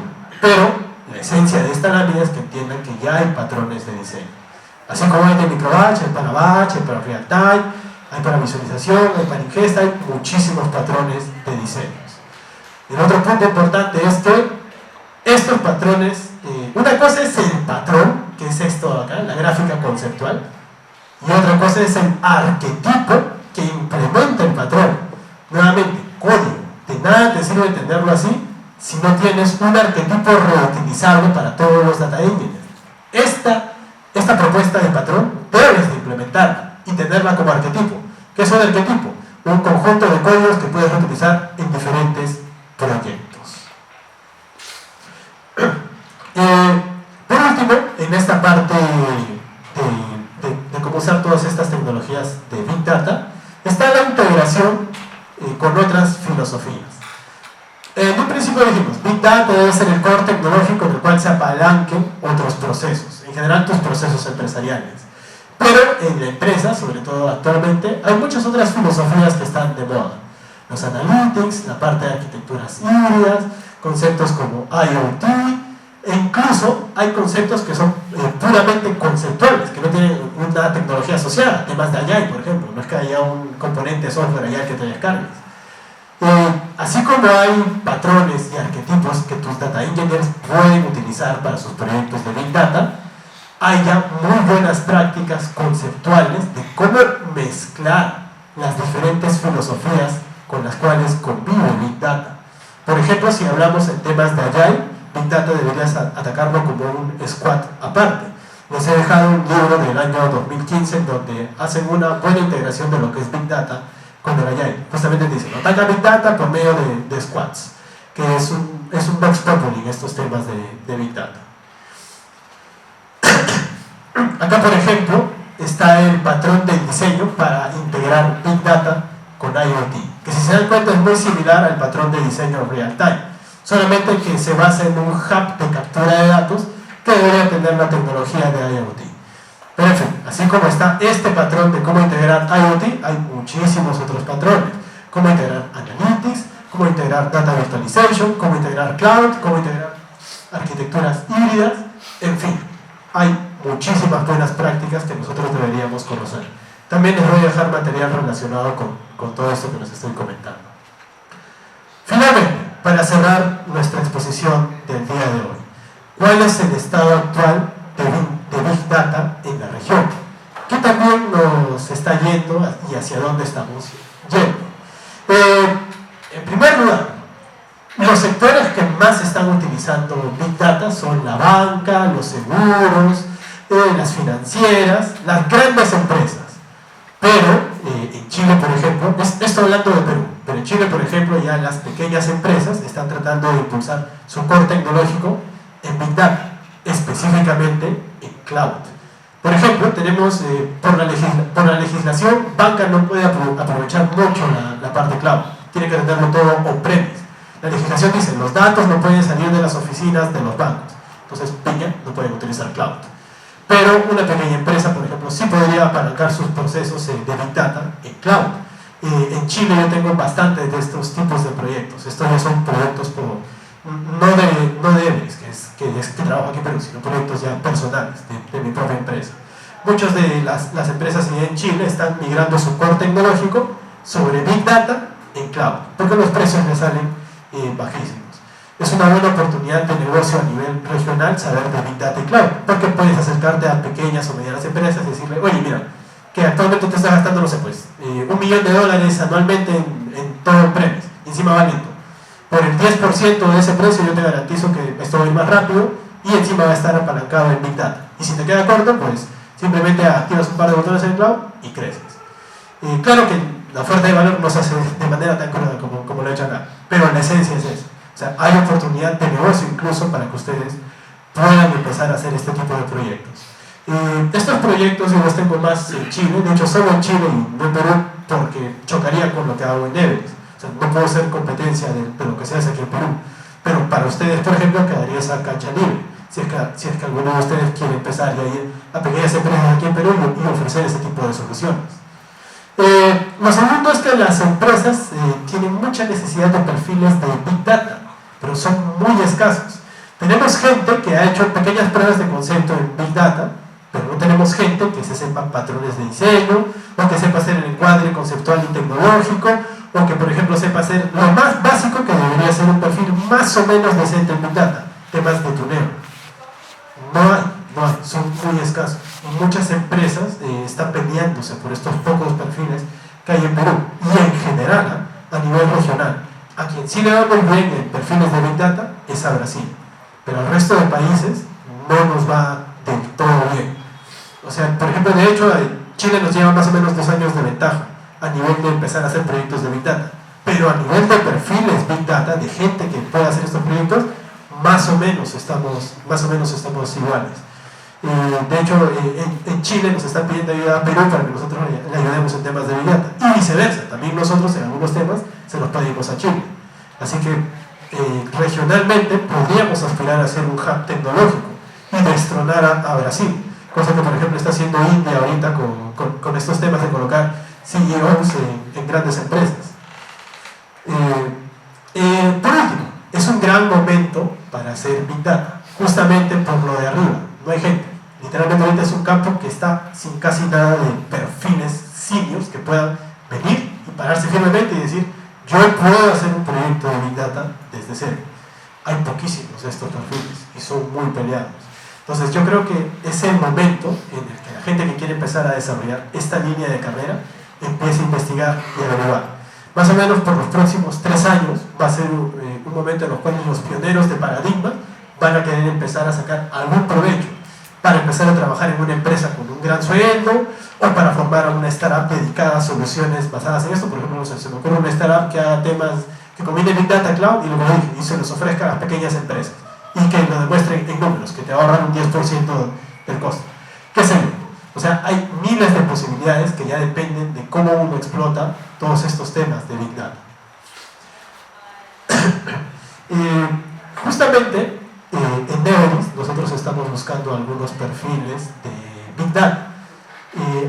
pero la esencia de esta lámina es que entiendan que ya hay patrones de diseño. Así como hay de microbatch, hay para batch, hay para real time, hay para visualización, hay para ingesta, hay muchísimos patrones de diseños. Y el otro punto importante es que estos patrones, una cosa es el patrón, que es esto de acá, la gráfica conceptual, y otra cosa es el arquetipo que implementa el patrón. Nuevamente, código. De nada te sirve tenerlo así si no tienes un arquetipo reutilizable para todos los data engineers. Esta propuesta de patrón debes de implementarla y tenerla como arquetipo. ¿Qué es un arquetipo? Un conjunto de códigos que puedes reutilizar en diferentes proyectos. Por último, en esta parte de cómo usar todas estas tecnologías de Big Data, está la integración con otras filosofías. En un principio dijimos, Big Data debe ser el core tecnológico en el cual se apalanquen otros procesos, en general tus procesos empresariales. Pero en la empresa, sobre todo actualmente, hay muchas otras filosofías que están de moda. Los analytics, la parte de arquitecturas híbridas, conceptos como IoT, e incluso hay conceptos que son puramente conceptuales, que no tienen una tecnología asociada, temas de Agile, por ejemplo, no es que haya un componente software Agile que te descargues. Así como hay patrones y arquetipos que tus data engineers pueden utilizar para sus proyectos de Big Data, hay ya muy buenas prácticas conceptuales de cómo mezclar las diferentes filosofías con las cuales convive Big Data. Por ejemplo, si hablamos en temas de Agile, Big Data deberías atacarlo como un squad aparte. Les he dejado un libro del año 2015 en donde hacen una buena integración de lo que es Big Data con el Agile. Justamente dicen, ataca Big Data por medio de squads, que es un box populi en estos temas de Big Data. Acá, por ejemplo, está el patrón del diseño para integrar Big Data con IoT, que si se dan cuenta es muy similar al patrón de diseño real time, solamente que se basa en un hub de captura de datos que debería tener la tecnología de IoT. Pero en fin, así como está este patrón de cómo integrar IoT, hay muchísimos otros patrones. Cómo integrar Analytics, cómo integrar Data Virtualization, cómo integrar Cloud, cómo integrar arquitecturas híbridas, en fin, hay muchísimas buenas prácticas que nosotros deberíamos conocer. También les voy a dejar material relacionado con todo esto que les estoy comentando. Finalmente, para cerrar nuestra exposición del día de hoy, ¿cuál es el estado actual de Big Data en la región? ¿Qué también nos está yendo y hacia dónde estamos yendo? En primer lugar, los sectores que más están utilizando Big Data son la banca, los seguros, las financieras, las grandes empresas. Pero en Chile, por ejemplo, estoy hablando de Perú, pero en Chile, por ejemplo, ya las pequeñas empresas están tratando de impulsar su core tecnológico en Big Data, específicamente en Cloud. Por ejemplo, tenemos por la legislación, banca no puede aprovechar mucho la parte cloud, tiene que tenerlo todo on-premise. La legislación dice, los datos no pueden salir de las oficinas de los bancos, entonces Peña no puede utilizar cloud. Pero una pequeña empresa, por ejemplo, sí podría apalancar sus procesos de Big Data en cloud. En Chile yo tengo bastantes de estos tipos de proyectos. Estos ya son proyectos no de Everis, que trabajo aquí en Perú, sino proyectos ya personales de mi propia empresa. Muchas de las empresas en Chile están migrando su core tecnológico sobre Big Data en cloud, porque los precios les salen bajísimos. Es una buena oportunidad de negocio a nivel regional saber de Big Data y Cloud, porque puedes acercarte a pequeñas o medianas empresas y decirle, oye, mira, que actualmente te estás gastando, no sé, pues, $1 millón anualmente en todo el premise, y encima va lento. Por el 10% de ese precio yo te garantizo que esto va a ir más rápido y encima va a estar apalancado en Big Data. Y si te queda corto, pues simplemente activas un par de botones en el Cloud y creces. Claro que la oferta de valor no se hace de manera tan cruda como lo he hecho acá, pero la esencia es eso. O sea, hay oportunidad de negocio incluso para que ustedes puedan empezar a hacer este tipo de proyectos. Estos proyectos yo los tengo más en Chile, de hecho solo en Chile y no en Perú, porque chocaría con lo que hago en Everis. O sea, no puedo ser competencia de lo que se hace aquí en Perú. Pero para ustedes, por ejemplo, quedaría esa cancha libre. Si es que alguno de ustedes quiere empezar a ir a pequeñas empresas aquí en Perú y ofrecer ese tipo de soluciones. Lo segundo es que las empresas tienen mucha necesidad de perfiles de Big Data, pero son muy escasos. Tenemos gente que ha hecho pequeñas pruebas de concepto en Big Data, pero no tenemos gente que se sepa patrones de diseño, o que sepa hacer el encuadre conceptual y tecnológico, o que, por ejemplo, sepa hacer lo más básico que debería ser un perfil más o menos decente en Big Data, temas de tuneo. No hay, son muy escasos. Y muchas empresas están peleándose por estos pocos perfiles que hay en Perú, y en general, a nivel regional. A quien sí le va muy bien en perfiles de Big Data es a Brasil, pero al resto de países no nos va del todo bien. O sea, por ejemplo, de hecho, Chile nos lleva más o menos 2 años de ventaja a nivel de empezar a hacer proyectos de Big Data, pero a nivel de perfiles Big Data, de gente que pueda hacer estos proyectos, más o menos estamos iguales. De hecho, en Chile nos están pidiendo ayuda a Perú para que nosotros le ayudemos en temas de Big Data, y viceversa, también nosotros en algunos temas se los pedimos a Chile. Así que regionalmente podríamos aspirar a ser un hub tecnológico y destronar a Brasil, cosa que por ejemplo está haciendo India ahorita con estos temas de colocar CEOs en grandes empresas. Por último, es un gran momento para hacer Big Data, justamente por lo de arriba, no hay gente. Literalmente ahorita es un campo que está sin casi nada de perfiles seniors que puedan venir y pararse firmemente y decir, yo puedo hacer un proyecto de Big Data desde cero. Hay poquísimos de estos perfiles y son muy peleados. Entonces yo creo que es el momento en el que la gente que quiere empezar a desarrollar esta línea de carrera empiece a investigar y a averiguar. Más o menos por los próximos 3 años va a ser un momento en los cuales los pioneros de paradigma van a querer empezar a sacar algún provecho para empezar a trabajar en una empresa con un gran sueldo o para formar una startup dedicada a soluciones basadas en esto. Por ejemplo, se me ocurre una startup que haga temas que combine Big Data Cloud y se los ofrezca a las pequeñas empresas y que lo demuestren en números, que te ahorran un 10% del costo. ¿Qué sé yo? O sea, hay miles de posibilidades que ya dependen de cómo uno explota todos estos temas de Big Data. Justamente en Everis nosotros estamos buscando algunos perfiles de Big Data.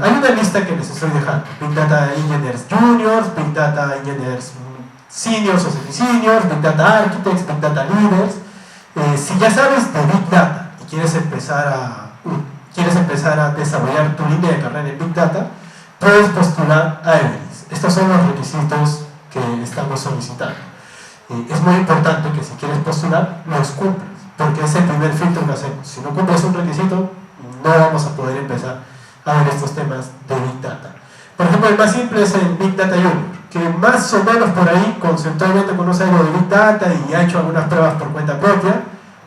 Hay una lista que les estoy dejando: Big Data Engineers Juniors, Big Data Engineers Seniors o Semi-Seniors, Big Data Architects, Big Data Leaders. Si ya sabes de Big Data y quieres empezar a desarrollar tu línea de carrera en Big Data, puedes postular a Everis. Estos son los requisitos que estamos solicitando. Es muy importante que si quieres postular, los cumplas, porque es el primer filtro que hacemos. Si no cumples un requisito, no vamos a poder empezar a ver estos temas de Big Data. Por ejemplo, el más simple es el Big Data Junior, que más o menos por ahí conceptualmente conoce algo de Big Data y ha hecho algunas pruebas por cuenta propia,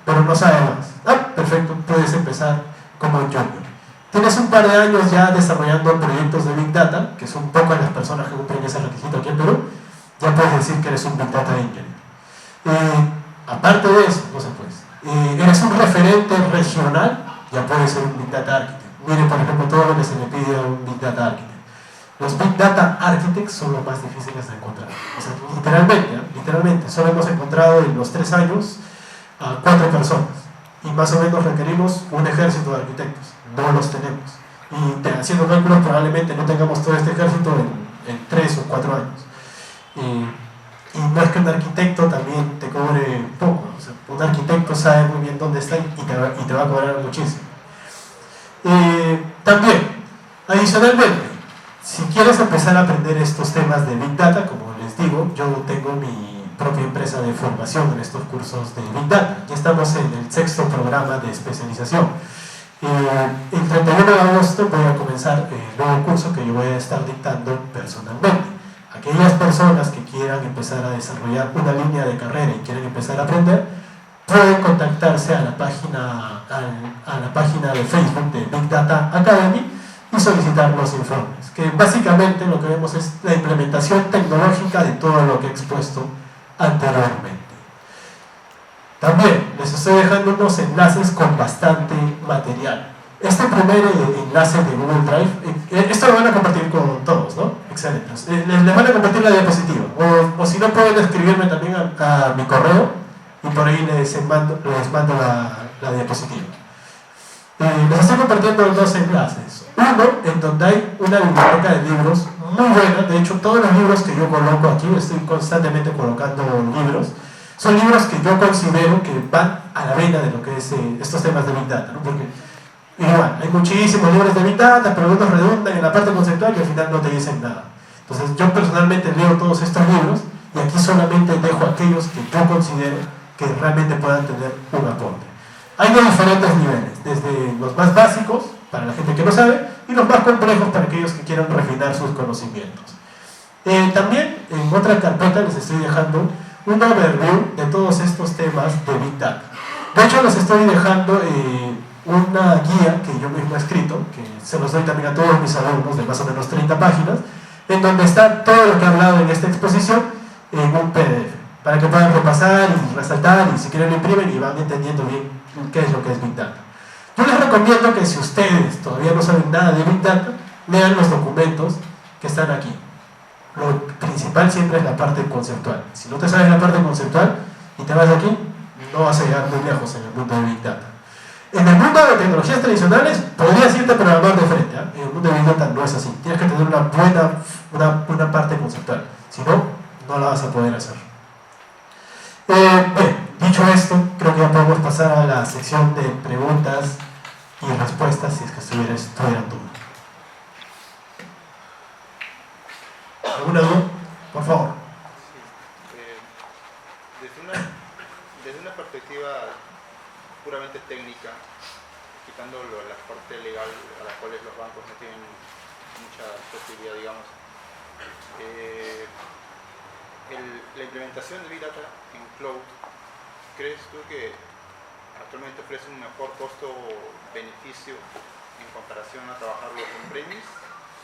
pero no sabe más. Perfecto, puedes empezar como Junior. Tienes un par de años ya desarrollando proyectos de Big Data, que son pocas las personas que cumplen ese requisito aquí en Perú, ya puedes decir que eres un Big Data Engineer. Aparte de eso, no sé, pues, eres un referente regional, ya puedes ser un Big Data Architect. Mire, por ejemplo, todo lo que se le pide a un Big Data Architect. Los Big Data Architects son los más difíciles de encontrar. O sea, literalmente, solo hemos encontrado en los 3 años a 4 personas. Y más o menos requerimos un ejército de arquitectos. No los tenemos. Y haciendo cálculos probablemente no tengamos todo este ejército en 3 o 4 años. Y no es que un arquitecto también te cobre poco. O sea, un arquitecto sabe muy bien dónde está y te va a cobrar muchísimo. También, adicionalmente, si quieres empezar a aprender estos temas de Big Data, como les digo, yo tengo mi propia empresa de formación en estos cursos de Big Data. Ya estamos en el 6º programa de especialización. El 31 de agosto voy a comenzar el nuevo curso que yo voy a estar dictando personalmente. Aquellas personas que quieran empezar a desarrollar una línea de carrera y quieren empezar a aprender, pueden contactarse a la página de Facebook de Big Data Academy y solicitar los informes, que básicamente lo que vemos es la implementación tecnológica de todo lo que he expuesto anteriormente. También les estoy dejando unos enlaces con bastante material. Este primer enlace de Google Drive, esto lo van a compartir con todos, ¿no? Excelente. Les van a compartir la diapositiva, o si no pueden escribirme también a mi correo y por ahí les mando la diapositiva. Les estoy compartiendo 2 enlaces. Uno, en donde hay una biblioteca de libros muy buena. De hecho, todos los libros que yo coloco aquí, estoy constantemente colocando libros, son libros que yo considero que van a la vena de lo que es estos temas de Big Data, ¿no? Porque igual, hay muchísimos libros de Big Data, pero algunos redundan en la parte conceptual y al final no te dicen nada. Entonces, yo personalmente leo todos estos libros y aquí solamente dejo aquellos que yo considero que realmente puedan tener un aporte. Hay de diferentes niveles, desde los más básicos, para la gente que no sabe, y los más complejos para aquellos que quieran refinar sus conocimientos. También en otra carpeta les estoy dejando un overview de todos estos temas de Big Data. De hecho, les estoy dejando una guía que yo mismo he escrito, que se los doy también a todos mis alumnos, de más o menos 30 páginas, en donde está todo lo que he hablado en esta exposición en un PDF, para que puedan repasar y resaltar, y si quieren lo imprimen y van entendiendo bien qué es lo que es Big Data. Yo les recomiendo que si ustedes todavía no saben nada de Big Data, lean los documentos que están aquí. Lo principal siempre es la parte conceptual. Si no te sabes la parte conceptual y te vas de aquí, no vas a llegar muy lejos en el mundo de Big Data. En el mundo de tecnologías tradicionales podrías irte a programar de frente, ¿eh? En el mundo de Big Data no es así. Tienes que tener una parte conceptual. Si no, no la vas a poder hacer. Bien, dicho esto, creo que ya podemos pasar a la sección de preguntas y respuestas si es que estuvieran dudas. ¿Alguna duda? Por favor. Sí. Desde una perspectiva puramente técnica, quitándolo a la parte legal a la cual los bancos no tienen mucha posibilidad, digamos, la implementación de Big Data en cloud, ¿crees tú que actualmente ofrece un mejor costo-beneficio en comparación a trabajarlo on-premise?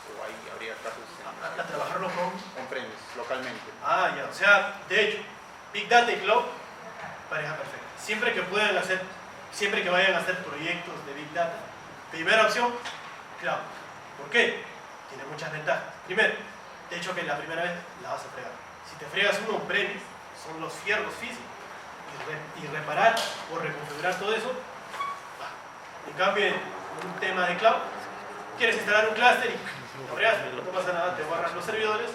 ¿O ahí habría casos ¿A trabajarlo con? on-premise, localmente? Ah, ya, o sea, de hecho, Big Data y Cloud, pareja perfecta. Siempre que vayan a hacer proyectos de Big Data, primera opción, Cloud. ¿Por qué? Tiene muchas ventajas. Primero, de hecho que la primera vez la vas a fregar. Si te fregas uno on-premise, son los fierros físicos. Y reparar o reconfigurar todo eso, en cambio, en un tema de Cloud, quieres instalar un clúster y te fregas, no pasa nada, te borras los servidores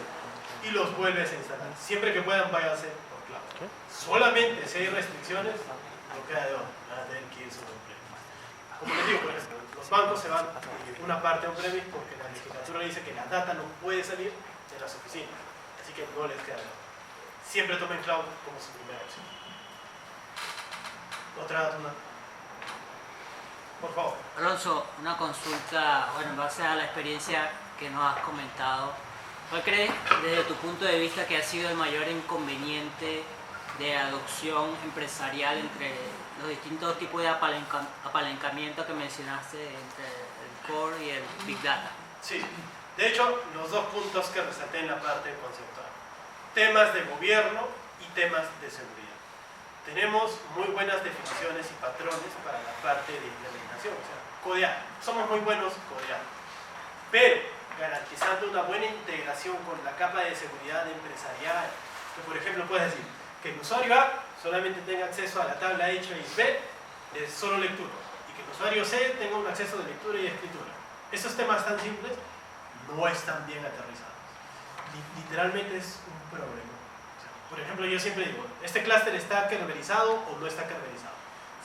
y los vuelves a instalar. Siempre que puedan, váyanse por Cloud. Solamente si hay restricciones, no queda de otra, van a tener que irse on-premise. Como les digo, por ejemplo, los bancos se van una parte on-premise porque la legislatura dice que la data no puede salir de las oficinas, así que no les queda de otra. Siempre tomen Cloud como su primera opción. Otra duda. Por favor. Alonso, una consulta, bueno, en base a la experiencia que nos has comentado, ¿cuál crees desde tu punto de vista que ha sido el mayor inconveniente de adopción empresarial entre los distintos tipos de apalancamiento que mencionaste entre el core y el Big Data? Sí, de hecho, los 2 puntos que resalté en la parte conceptual. Temas de gobierno y temas de seguridad. tenemos muy buenas definiciones y patrones para la parte de implementación, o sea, codear. Somos muy buenos codeando, pero garantizando una buena integración con la capa de seguridad empresarial. Que, por ejemplo, puedes decir que el usuario A solamente tenga acceso a la tabla H y B de solo lectura, y que el usuario C tenga un acceso de lectura y escritura. Esos temas tan simples no están bien aterrizados. Literalmente es un problema. O sea, por ejemplo, yo siempre digo, ¿este clúster está kerberizado o no está kerberizado?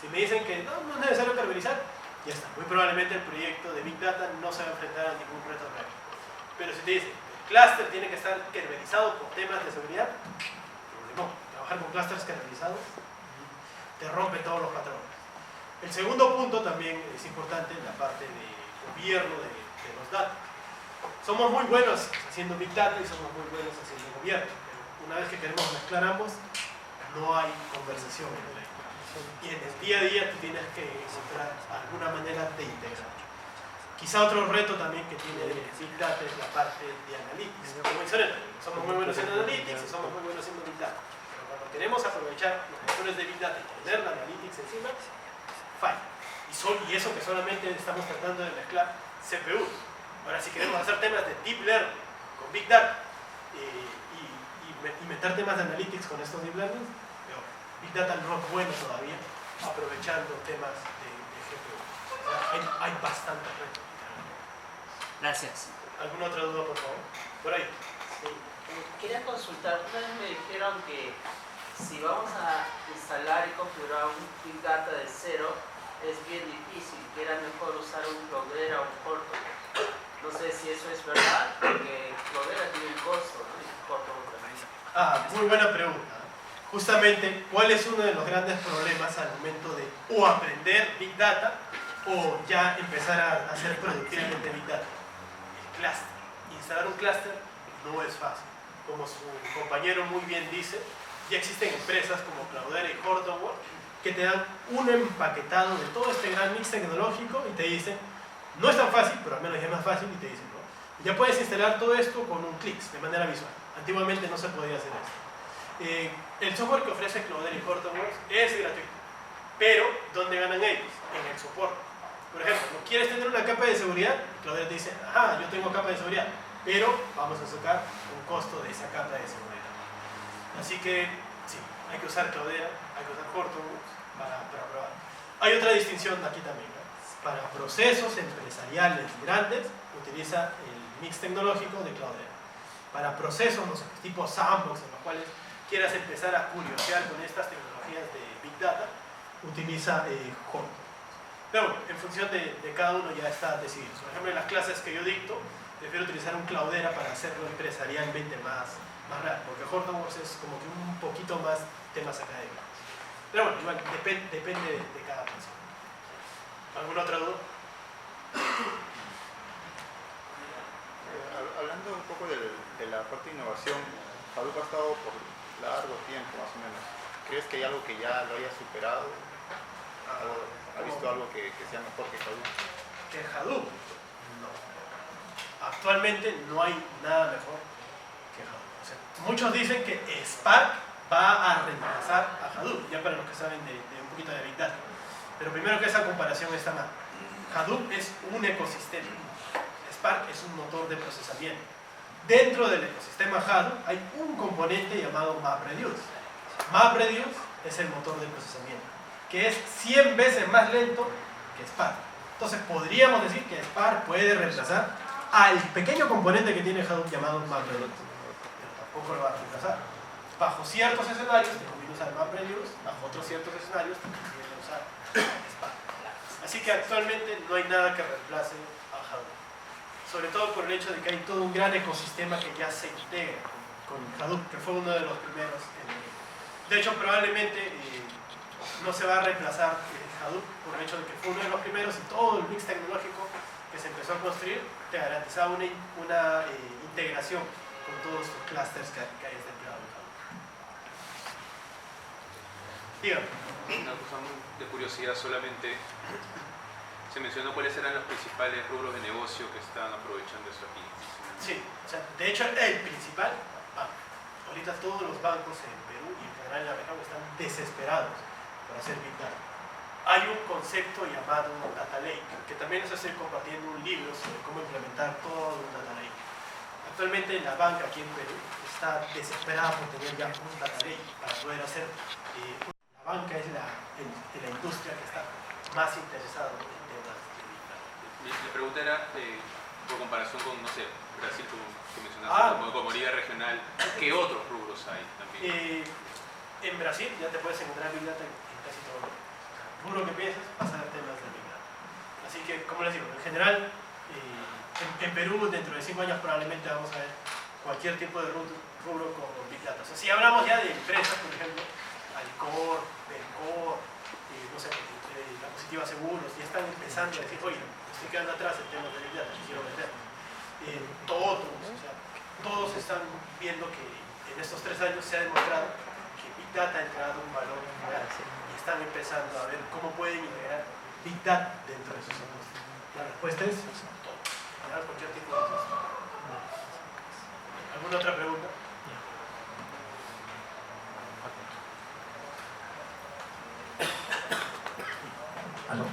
Si me dicen que no es necesario kerberizar, ya está. Muy probablemente el proyecto de Big Data no se va a enfrentar a ningún reto real. Pero si te dicen que el clúster tiene que estar kerberizado por temas de seguridad, no, trabajar con clústeres kerberizados te rompe todos los patrones. El segundo punto también es importante en la parte de gobierno de los datos. Somos muy buenos haciendo Big Data y somos muy buenos haciendo gobierno, pero una vez que queremos mezclar ambos, no hay conversación entre ellos. Y en el día a día tú tienes que encontrar alguna manera de integrar. Quizá otro reto también que tiene Big Data es la parte de analytics. Como mencioné, somos muy buenos en analytics y somos muy buenos haciendo Big Data. Pero cuando queremos aprovechar los motores de Big Data y poner la analytics encima, falla. Y eso que solamente estamos tratando de mezclar CPU. Ahora, si queremos hacer temas de Deep Learning con Big Data y meter temas de Analytics con estos Deep Learning, Big Data no es bueno todavía aprovechando temas de GPU. O sea, hay bastante retos. Gracias. ¿Alguna otra duda, por favor? Por ahí. Sí. Quería consultar, una vez me dijeron que si vamos a instalar y configurar un Big Data de cero, es bien difícil, que era mejor usar un Cloudera o un Hortonworks. No sé si eso es verdad, porque Cloudera tiene un costo, ¿no? Y Hortonworks también. Muy buena pregunta. Justamente, ¿cuál es uno de los grandes problemas al momento de o aprender Big Data o ya empezar a hacer productivamente Big Data? El clúster. Instalar un clúster no es fácil. Como su compañero muy bien dice, ya existen empresas como Cloudera y Hortonworks que te dan un empaquetado de todo este gran mix tecnológico y te dicen, no es tan fácil, pero al menos ya es más fácil, y te dicen, ¿no? Ya puedes instalar todo esto con un clic, de manera visual. Antiguamente no se podía hacer esto. El software que ofrece Cloudera y Hortonworks es gratuito, pero ¿dónde ganan ellos? En el soporte. Por ejemplo, ¿no quieres tener una capa de seguridad? Cloudera te dice, ajá, yo tengo capa de seguridad, pero vamos a sacar un costo de esa capa de seguridad. Así que, sí, hay que usar Cloudera, hay que usar Hortonworks para probar. Hay otra distinción aquí también, ¿no? Para procesos empresariales grandes, utiliza el mix tecnológico de Cloudera. Para procesos, no sé, tipo sandbox, en los cuales quieras empezar a curiosear con estas tecnologías de Big Data, utiliza Hortonworks. Pero bueno, en función de cada uno ya está decidido. Por ejemplo, en las clases que yo dicto, prefiero utilizar un Cloudera para hacerlo empresarialmente más real, porque Hortonworks es como que un poquito más temas académicos. Pero bueno, igual depende de cada persona. ¿Alguna otra duda? Hablando un poco de la parte de innovación, Hadoop ha estado por largo tiempo más o menos. ¿Crees que hay algo que ya lo haya superado? ¿Ha visto algo que sea mejor que Hadoop? ¿Que Hadoop? No. Actualmente no hay nada mejor que Hadoop. O sea, muchos dicen que Spark va a reemplazar a Hadoop, ya para los que saben de un poquito de Big Data. Pero primero que esa comparación está mal. Hadoop es un ecosistema. Spark es un motor de procesamiento. Dentro del ecosistema Hadoop hay un componente llamado MapReduce. MapReduce es el motor de procesamiento, que es 100 veces más lento que Spark. Entonces podríamos decir que Spark puede reemplazar al pequeño componente que tiene Hadoop llamado MapReduce. Pero tampoco lo va a reemplazar. Bajo ciertos escenarios te conviene usar MapReduce, bajo otros ciertos escenarios te conviene usar Spark. Así que actualmente no hay nada que reemplace a Hadoop. Sobre todo por el hecho de que hay todo un gran ecosistema que ya se integra con Hadoop, que fue uno de los primeros. De hecho, probablemente no se va a reemplazar Hadoop por el hecho de que fue uno de los primeros y todo el mix tecnológico que se empezó a construir te garantizaba una integración con todos los clusters que hay dentro de Hadoop. Dígame. Una cosa de curiosidad solamente. Se mencionó cuáles eran los principales rubros de negocio que están aprovechando esto aquí. Sí, o sea, de hecho el principal, ahorita todos los bancos en Perú y en general en la región están desesperados por hacer Big Data. Hay un concepto llamado Data Lake, que también les estoy compartiendo un libro sobre cómo implementar todo un Data Lake. Actualmente la banca aquí en Perú está desesperada por tener ya un Data Lake para poder hacer. La banca es la industria que está más interesada en temas de Big Data. Mi pregunta era, por comparación con, no sé, Brasil, como que mencionaste, como liga regional, ¿qué otros rubros hay también? En Brasil ya te puedes encontrar Big Data en casi todo el mundo. Rubro que piensas, vas a ver temas de Big Data. Así que, como les digo, en general, en Perú dentro de 5 años probablemente vamos a ver cualquier tipo de rubro con Big Data. O sea, si hablamos ya de empresas, por ejemplo, Alicor, Belcor, no sé, la Positiva Seguros, ya están empezando a decir, oye, estoy quedando atrás en temas de Big Data, me quiero meter. Todos, o sea, todos están viendo que en estos 3 años se ha demostrado que Big Data ha entregado un valor real y están empezando a ver cómo pueden integrar Big Data dentro de sus industrias. La respuesta es todo, en general cualquier tipo de industria. ¿Alguna otra pregunta?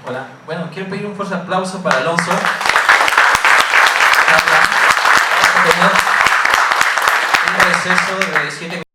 Hola, bueno, quiero pedir un fuerte aplauso para Alonso. Vamos a tener un receso de 7 minutos.